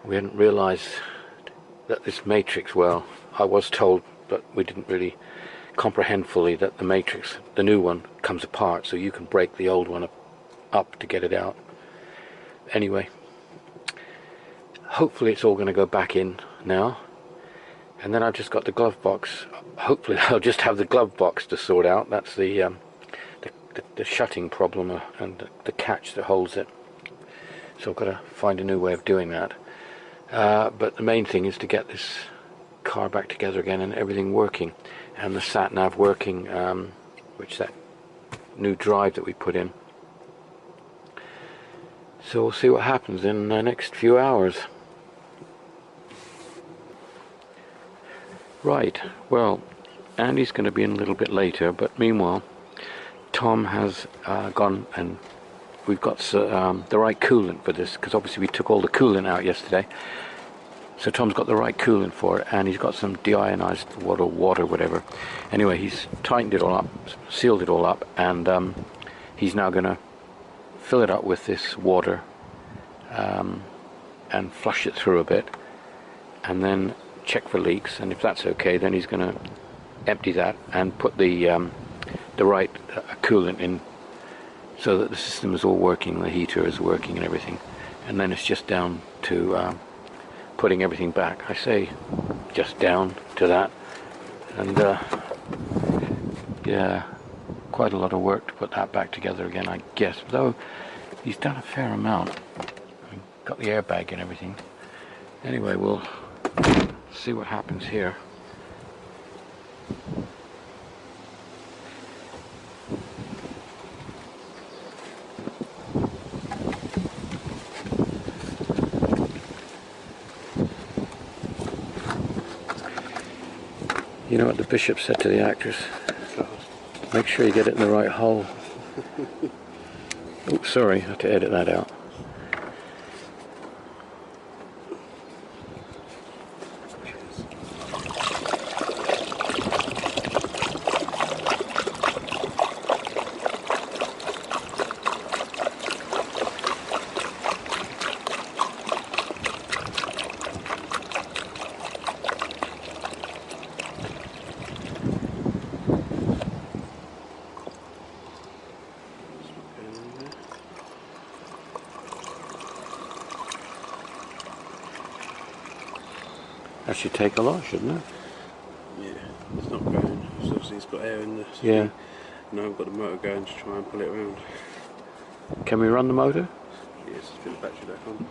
we hadn't realized that this matrix, well, I was told, but we didn't really comprehend fully that the matrix, the new one, comes apart, so you can break the old one up to get it out. Anyway, hopefully it's all going to go back in now. And then I've just got the glove box. Hopefully I'll just have the glove box to sort out. That's the shutting problem and the catch that holds it. So I've got to find a new way of doing that. But the main thing is to get this car back together again and everything working. And the Sat Nav working, which that new drive that we put in. So we'll see what happens in the next few hours. Right, well, Andy's going to be in a little bit later, but meanwhile, Tom has gone and we've got the right coolant for this, because obviously we took all the coolant out yesterday. So Tom's got the right coolant for it, and he's got some deionized water, whatever. Anyway, he's tightened it all up, sealed it all up, and he's now going to fill it up with this water and flush it through a bit, and then check for leaks, and if that's okay, then he's going to empty that and put the right coolant in, so that the system is all working, the heater is working and everything, and then it's just down to putting everything back. I say just down to that, and yeah, quite a lot of work to put that back together again, I guess, though he's done a fair amount. Got the airbag and everything. Anyway, we'll see what happens here. You know what the bishop said to the actors? Make sure you get it in the right hole. Oh, sorry, I have to edit that out. That should take a lot, shouldn't it? Yeah, it's not going. So obviously it's got air in there. So Yeah. now I've got the motor going to try and pull it around. Can we run the motor? Yes, let's put the battery back on.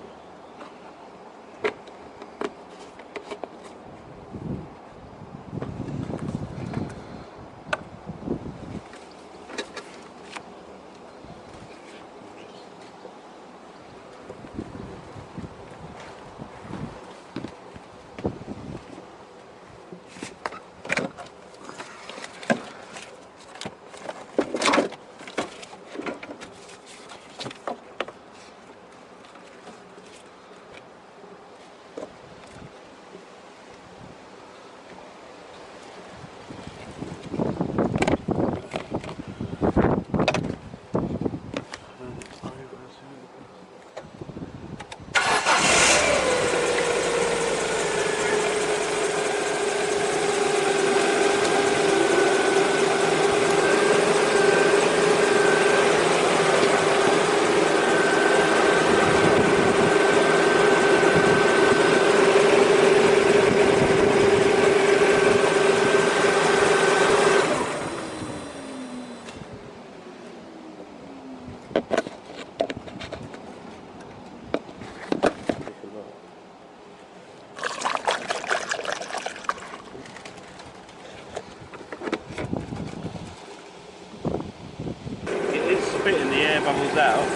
Spitting the air bubbles out.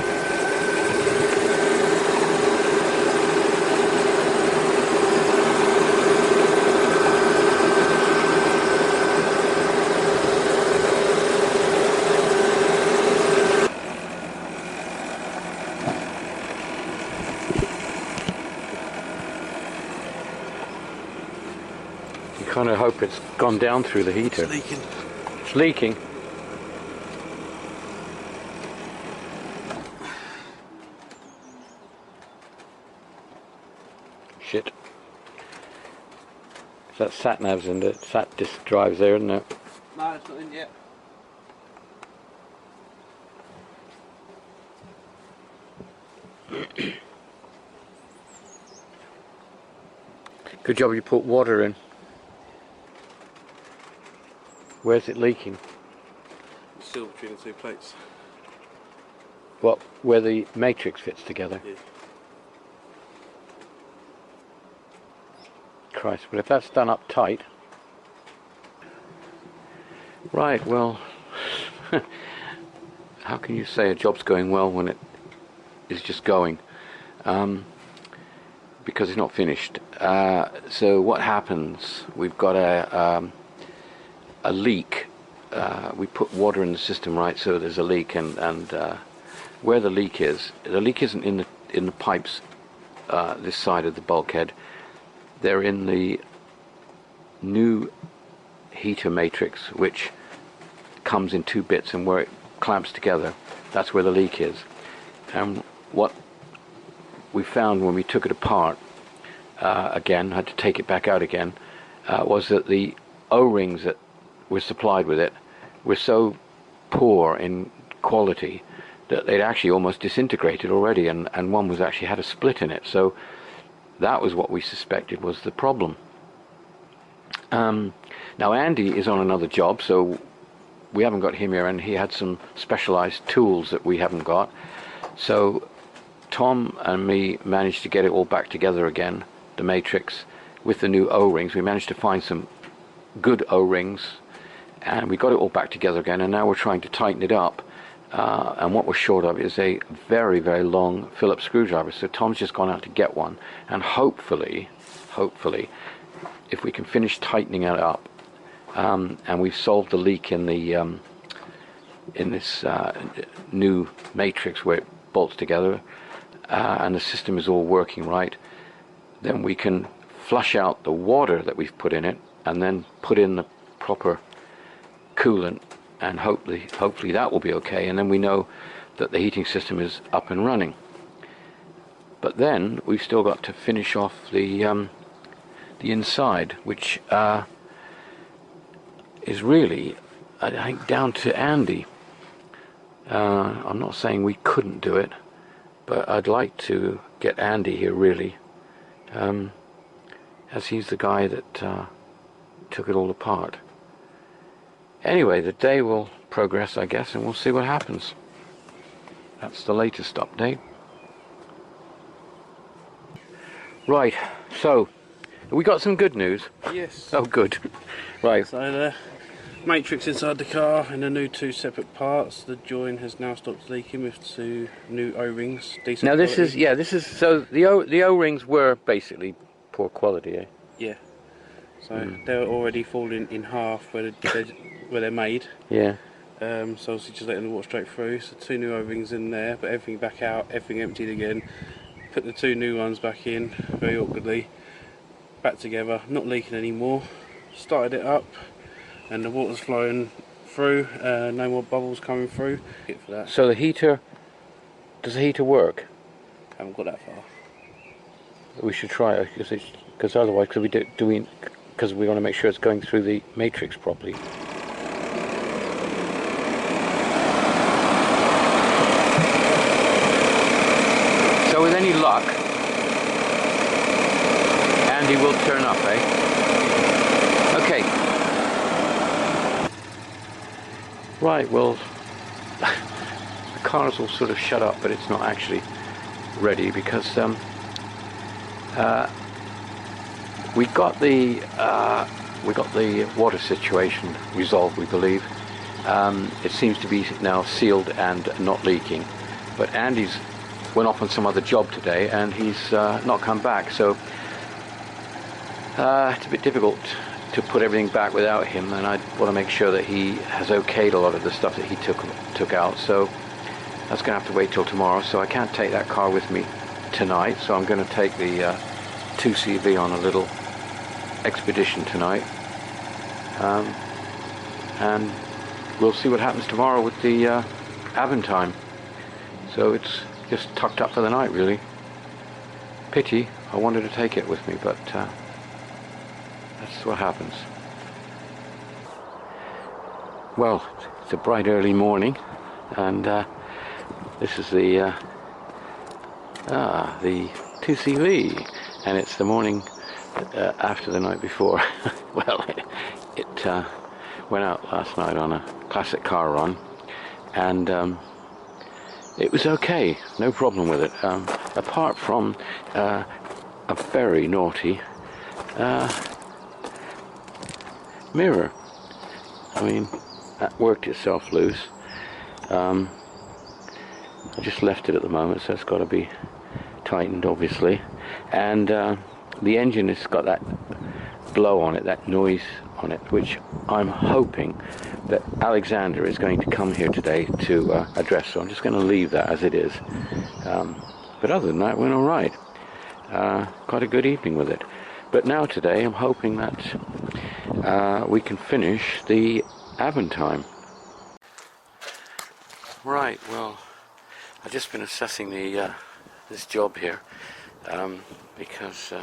You kind of hope it's gone down through the heater. It's leaking. It's leaking. Shit. That Sat Nav's in the Sat disk drive's there, isn't it? No, it's not in yet. Good job you put water in. Where's it leaking? Still between the two plates. What, where the matrix fits together? Yeah. Christ, but if that's done up tight. Right, well, how can you say a job's going well when it is just going? Because it's not finished. So what happens? We've got a leak. We put water in the system, right? So there's a leak, and where the leak isn't in the pipes this side of the bulkhead. They're in the new heater matrix, which comes in two bits, and where it clamps together, that's where the leak is. And what we found when we took it apart again, had to take it back out again, was that the O-rings that were supplied with it were so poor in quality that they'd actually almost disintegrated already, and one was actually had a split in it. So that was what we suspected was the problem. Now Andy is on another job, so we haven't got him here, and he had some specialized tools that we haven't got. So Tom and me managed to get it all back together again, the matrix, with the new O-rings. We managed to find some good O-rings, and we got it all back together again, and now we're trying to tighten it up. And what we're short of is a very, very long Phillips screwdriver. So Tom's just gone out to get one, and hopefully, if we can finish tightening it up, and we've solved the leak in the in this new matrix where it bolts together, and the system is all working right, then we can flush out the water that we've put in it, and then put in the proper coolant, and hopefully that will be okay, and then we know that the heating system is up and running. But then we've still got to finish off the inside, which is really, I think, down to Andy. I'm not saying we couldn't do it, but I'd like to get Andy here really, as he's the guy that took it all apart. Anyway, the day will progress, I guess, and we'll see what happens. That's the latest update. Right, so we got some good news. Yes. Oh, good. Right. So the matrix inside the car and the new two separate parts. The join has now stopped leaking with two new O-rings. Decent Now this quality. is so the O-rings were basically poor quality, eh? Yeah. So they're already falling in half where they're made. Yeah. So obviously just letting the water straight through. So two new O-rings in there, but everything back out, everything emptied again. Put the two new ones back in very awkwardly, back together, not leaking anymore. Started it up, and the water's flowing through. No more bubbles coming through. Good for that. So the heater, does the heater work? Haven't got that far. We should try it, because otherwise, because we want to make sure it's going through the matrix properly. So with any luck, Andy will turn up, eh? Okay. Right, well, the car's all sort of shut up, but it's not actually ready because we got the water situation resolved, we believe. It seems to be now sealed and not leaking, but Andy's went off on some other job today, and he's not come back, so it's a bit difficult to put everything back without him, and I want to make sure that he has okayed a lot of the stuff that he took out, so that's going to have to wait till tomorrow. So I can't take that car with me tonight, so I'm going to take the 2CV on a little expedition tonight, and we'll see what happens tomorrow with the Avantime. So it's just tucked up for the night, really. Pity, I wanted to take it with me, but that's what happens. Well, it's a bright early morning, and this is the The 2CV, and it's the morning after the night before. Well, it went out last night on a classic car run, and it was okay, no problem with it, apart from a very naughty mirror. I mean, that worked itself loose. I just left it at the moment, so it's got to be tightened, obviously. And the engine has got that blow on it, that noise on it, which I'm hoping that Alexander is going to come here today to address. So I'm just going to leave that as it is. But other than that, it went all right. Quite a good evening with it. But now today, I'm hoping that we can finish the Avantime. Right, well, I've just been assessing the this job here because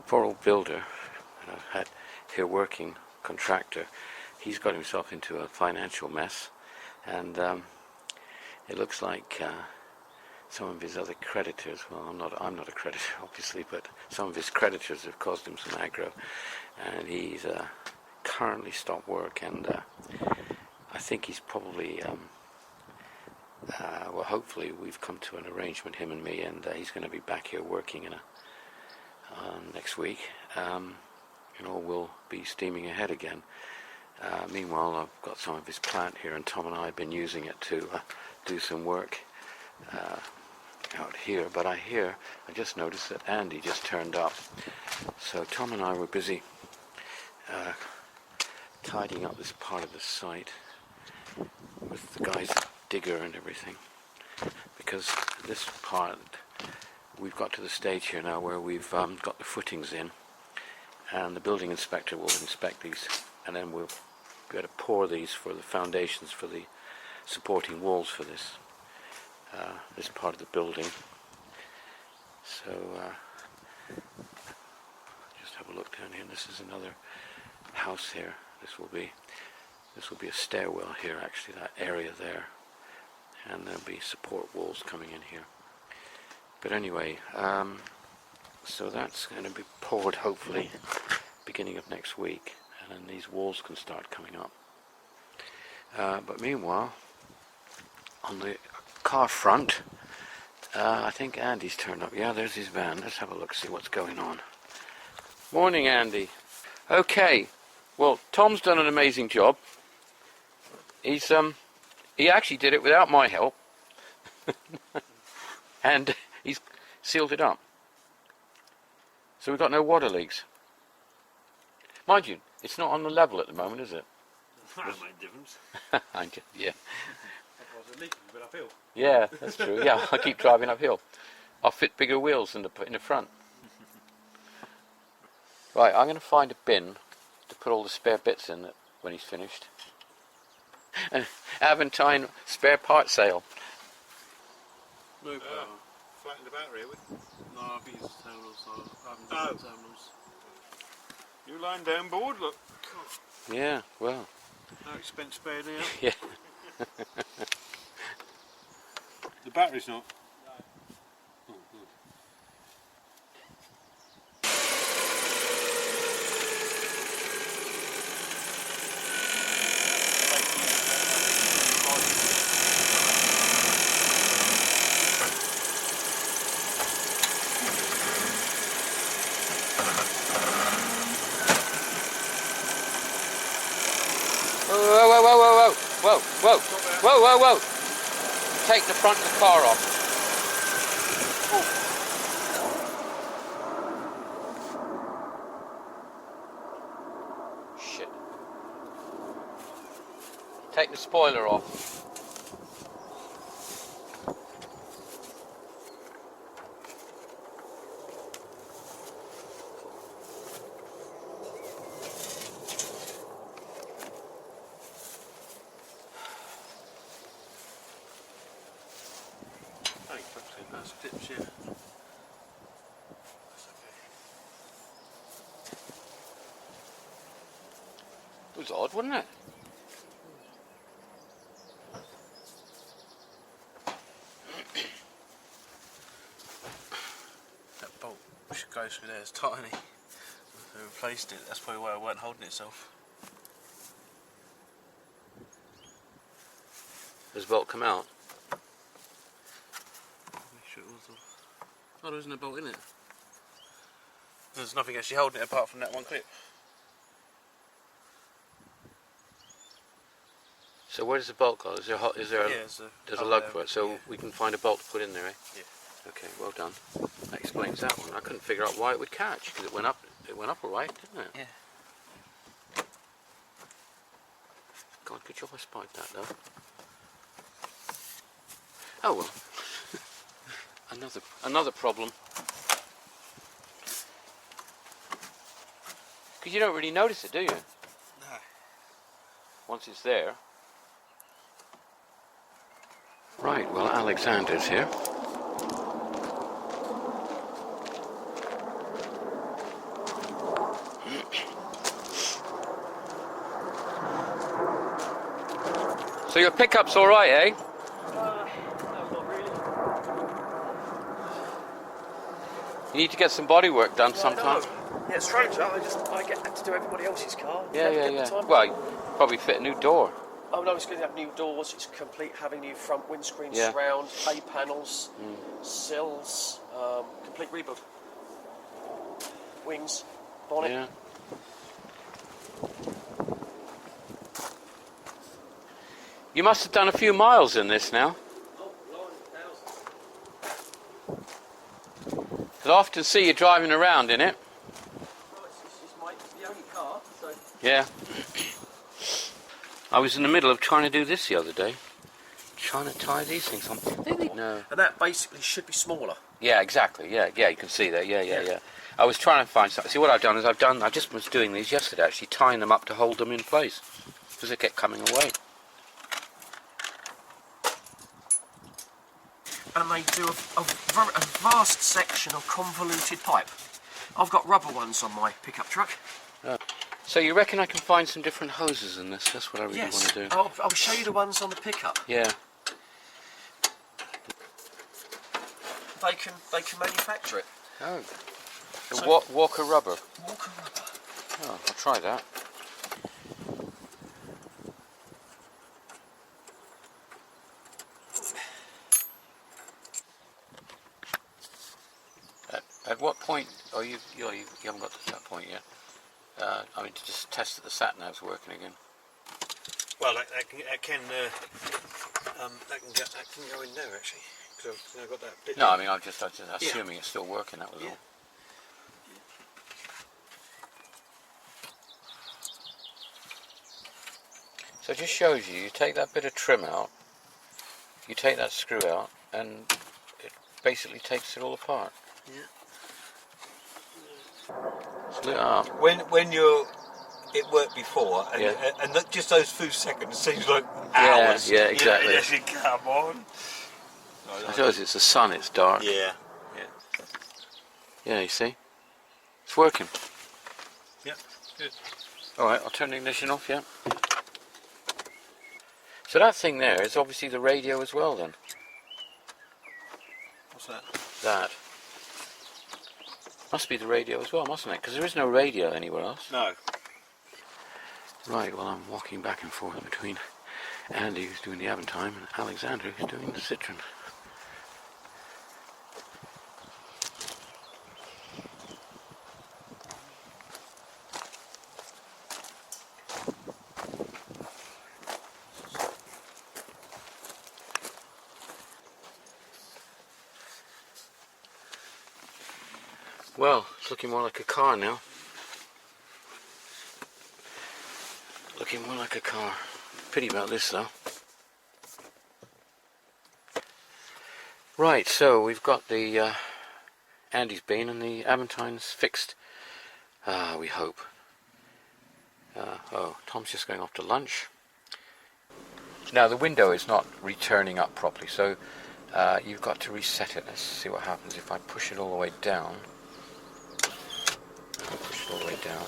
poor old builder that I've had here working, contractor, he's got himself into a financial mess, and it looks like some of his other creditors, well, I'm not a creditor obviously, but some of his creditors have caused him some aggro, and he's currently stopped work, and I think he's probably well, hopefully we've come to an arrangement, him and me, and he's going to be back here working in next week, and all will be steaming ahead again. Meanwhile, I've got some of his plant here, and Tom and I have been using it to do some work out here. But I just noticed that Andy just turned up, so Tom and I were busy tidying up this part of the site with the guy's digger and everything, because this part, we've got to the stage here now where we've got the footings in, and the building inspector will inspect these, and then we'll be able to pour these for the foundations for the supporting walls for this this part of the building. So just have a look down here. This is another house here. This will be a stairwell here, actually, that area there, and there'll be support walls coming in here. But anyway, so that's going to be poured hopefully beginning of next week, and then these walls can start coming up. But meanwhile, on the car front, I think Andy's turned up. Yeah, there's his van. Let's have a look, see what's going on. Morning, Andy. Okay, well, Tom's done an amazing job. He actually did it without my help, and he's sealed it up. So we've got no water leaks. Mind you, it's not on the level at the moment, is it? That makes a difference. Yeah. Otherwise it leaks, but uphill. Yeah, that's true. Yeah, I keep driving uphill. I'll fit bigger wheels in the front. Right, I'm going to find a bin to put all the spare bits in when he's finished. An Avantime spare part sale. No flatten the battery, are we? No, I think it's terminals, so I haven't done the terminals. You lying down board, look. Yeah, well. No expense spared now. Yeah. The battery's not. Oh, good. Whoa. Take the front of the car off. Shit. Take the spoiler off. That's tips, yeah. That's okay. It was odd, wasn't it? which goes through there is tiny. So we replaced it. That's probably why it weren't holding itself. Does the bolt come out? Make sure it was. Oh, there isn't a bolt in it. There's nothing actually holding it apart from that one clip. So where does the bolt go? Is there Yeah, there's a lug for it, so we can find a bolt to put in there, eh? Yeah. Okay, well done. That explains that one. I couldn't figure out why it would catch, because it went up all right, didn't it? Yeah. God, good job I spotted that though. Oh well. another problem. Because you don't really notice it, do you? No. Once it's there. Right, well, Alexander's here. So your pickup's all right, eh? No, not really. You need to get some body work done sometime. Yeah, it's strange that I get to do everybody else's car. Yeah. Never get the time. Well, you probably fit a new door. Oh no, it's going to have new doors. It's complete, having new front windscreen Yeah. surround, A panels, sills, complete rebuild. Wings, bonnet. Yeah. You must have done a few miles in this now. Oh, Lord, 1,000. Because I often see you driving around in it. Well, it's the only car, so. Yeah. I was in the middle of trying to do this the other day. Trying to tie these things on. No. And that basically should be smaller. Yeah, exactly. Yeah, you can see that. Yeah. I was trying to find something. See, what I've done is I just was doing these yesterday, actually tying them up to hold them in place. Because they kept coming away. And they do a vast section of convoluted pipe. I've got rubber ones on my pickup truck. So you reckon I can find some different hoses in this? That's what I really want Yes, to do. I'll show you the ones on the pickup. Yeah. They can manufacture it. Oh. So So- Walker rubber. Walker rubber. Oh, I'll try that. At what point? Oh, you haven't got to that point yet. I mean, to just test that the Sat Nav's working again. Well, that can go in there actually, because I've got that bit. No, I mean, I'm just assuming it's still working. That was Yeah. all. So it just shows you. You take that bit of trim out. You take that screw out, and it basically takes it all apart. Yeah. Split it up. When it worked before, and just those few seconds seems like Yeah, hours. yeah, exactly. You know, actually, come on. I suppose it's the sun. It's dark. Yeah. Yeah, you see? It's working. Yeah. Good. Alright, I'll turn the ignition off, yeah. So that thing there is obviously the radio as well then. What's that? That. Must be the radio as well, mustn't it? Because there is no radio anywhere else. No. Right, well I'm walking back and forth between Andy, who's doing the Avantime, and Alexander, who's doing the Citroen. Well, it's looking more like a car now. Looking more like a car. Pity about this though. Right, so we've got the Andy's been and the Avantime's fixed. We hope. Oh, Tom's just going off to lunch. Now the window is not returning up properly, so you've got to reset it. Let's see what happens if I push it all the way down. Push it all the way down.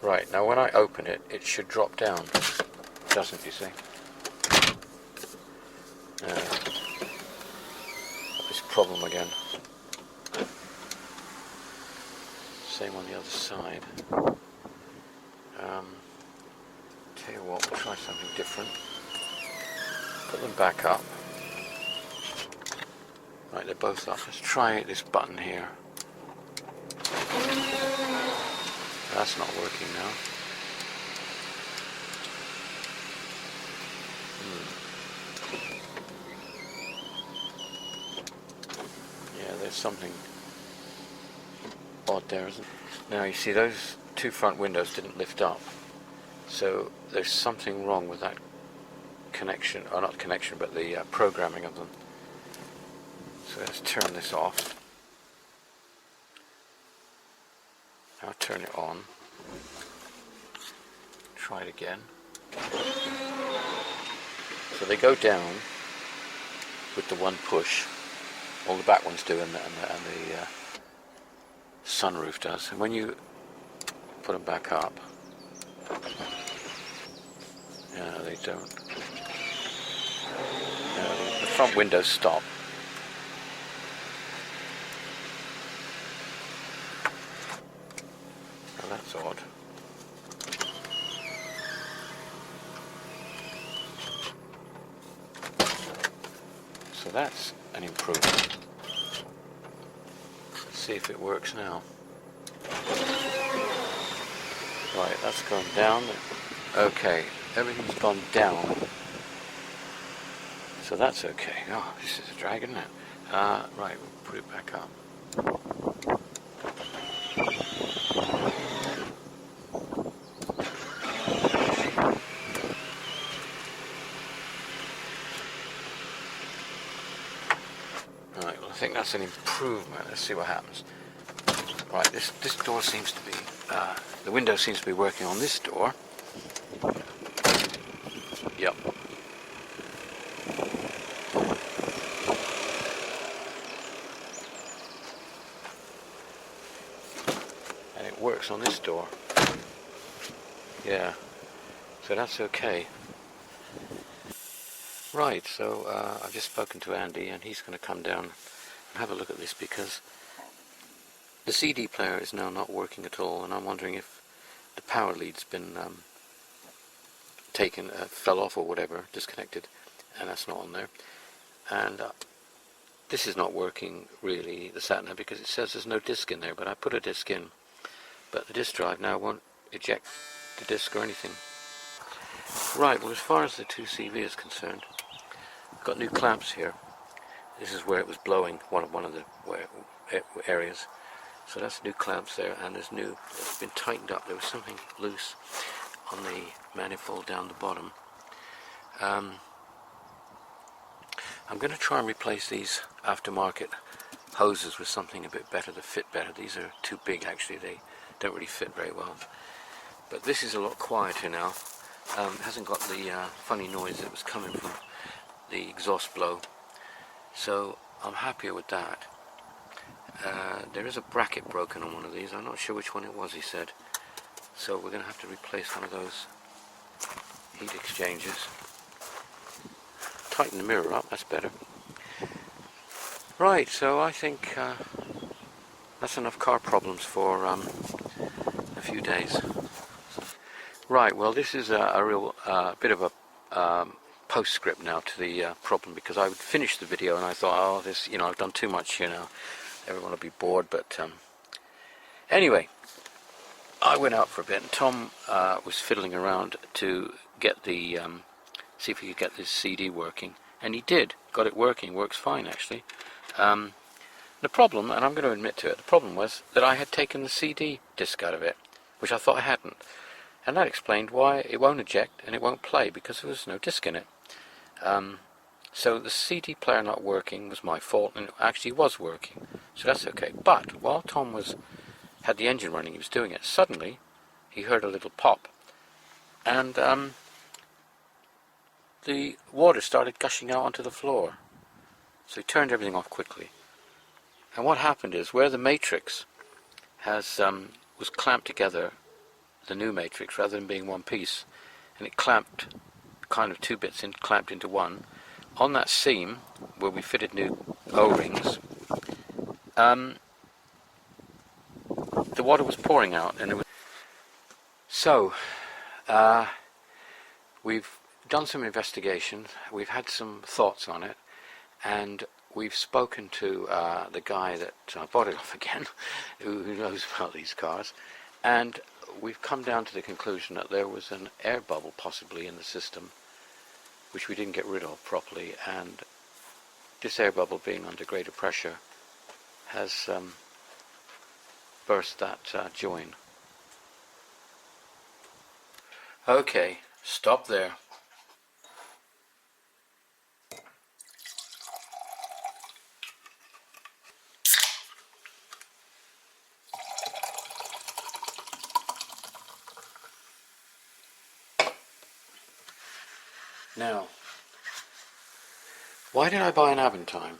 Right, now when I open it, it should drop down. It doesn't, you see? Got this problem again. Same on the other side. Tell you what, we'll try something different. Put them back up. Right, they're both up. Let's try this button here. That's not working now. Yeah, there's something odd there, isn't there? Now you see those two front windows didn't lift up. So there's something wrong with that connection, or not connection, but the programming of them. So let's turn this off. Now turn it on. Try it again. So they go down with the one push. All the back ones do, and the sunroof does. And when you put them back up, no, they don't. No, the front windows stop. Oh, that's odd. So that's an improvement. Let's see if it works now. Right, that's gone down. Okay, everything's gone down. So that's okay. Oh, this is a drag, isn't it? Right, we'll put it back up. Right, well I think that's an improvement. Let's see what happens. Right, this door seems to be, the window seems to be working on this door. Yep. And it works on this door. Yeah. So that's okay. Right, so I've just spoken to Andy and he's going to come down and have a look at this because the CD player is now not working at all, and I'm wondering if the power lead's been taken, fell off or whatever, disconnected, and that's not on there. And this is not working really, the Sat Nav, because it says there's no disk in there, but I put a disk in. But the disk drive now won't eject the disk or anything. Right, well as far as the 2CV is concerned, I've got new clamps here. This is where it was blowing, one of the areas. So that's new clamps there, and there's new, it's been tightened up. There was something loose on the manifold down the bottom. I'm going to try and replace these aftermarket hoses with something a bit better that fit better. These are too big actually, they don't really fit very well. But this is a lot quieter now. It hasn't got the funny noise that was coming from the exhaust blow. So I'm happier with that. There is a bracket broken on one of these. I'm not sure which one it was, he said. So we're going to have to replace one of those heat exchangers. Tighten the mirror up, that's better. Right, so I think that's enough car problems for a few days. Right, well this is a real bit of a postscript now to the problem, because I would finish the video and I thought, oh, this, you know, I've done too much here now. Everyone will be bored, but anyway, I went out for a bit and Tom was fiddling around to get the see if he could get this CD working, and he did, got it working, works fine actually. The problem, and I'm going to admit to it, the problem was that I had taken the CD disc out of it, which I thought I hadn't, and that explained why it won't eject and it won't play, because there was no disc in it. So the CD player not working was my fault, and it actually was working, so that's okay. But while Tom had the engine running, he was doing it, suddenly he heard a little pop, and the water started gushing out onto the floor. So he turned everything off quickly. And what happened is, where the matrix was clamped together, the new matrix, rather than being one piece, and it clamped kind of two bits clamped into one. On that seam where we fitted new O-rings, the water was pouring out, and it was so. We've done some investigation. We've had some thoughts on it, and we've spoken to the guy that bought it off again, who knows about these cars, and we've come down to the conclusion that there was an air bubble possibly in the system, which we didn't get rid of properly, and this air bubble, being under greater pressure, has burst that join. Okay, stop there. Now, why did I buy an Avantime?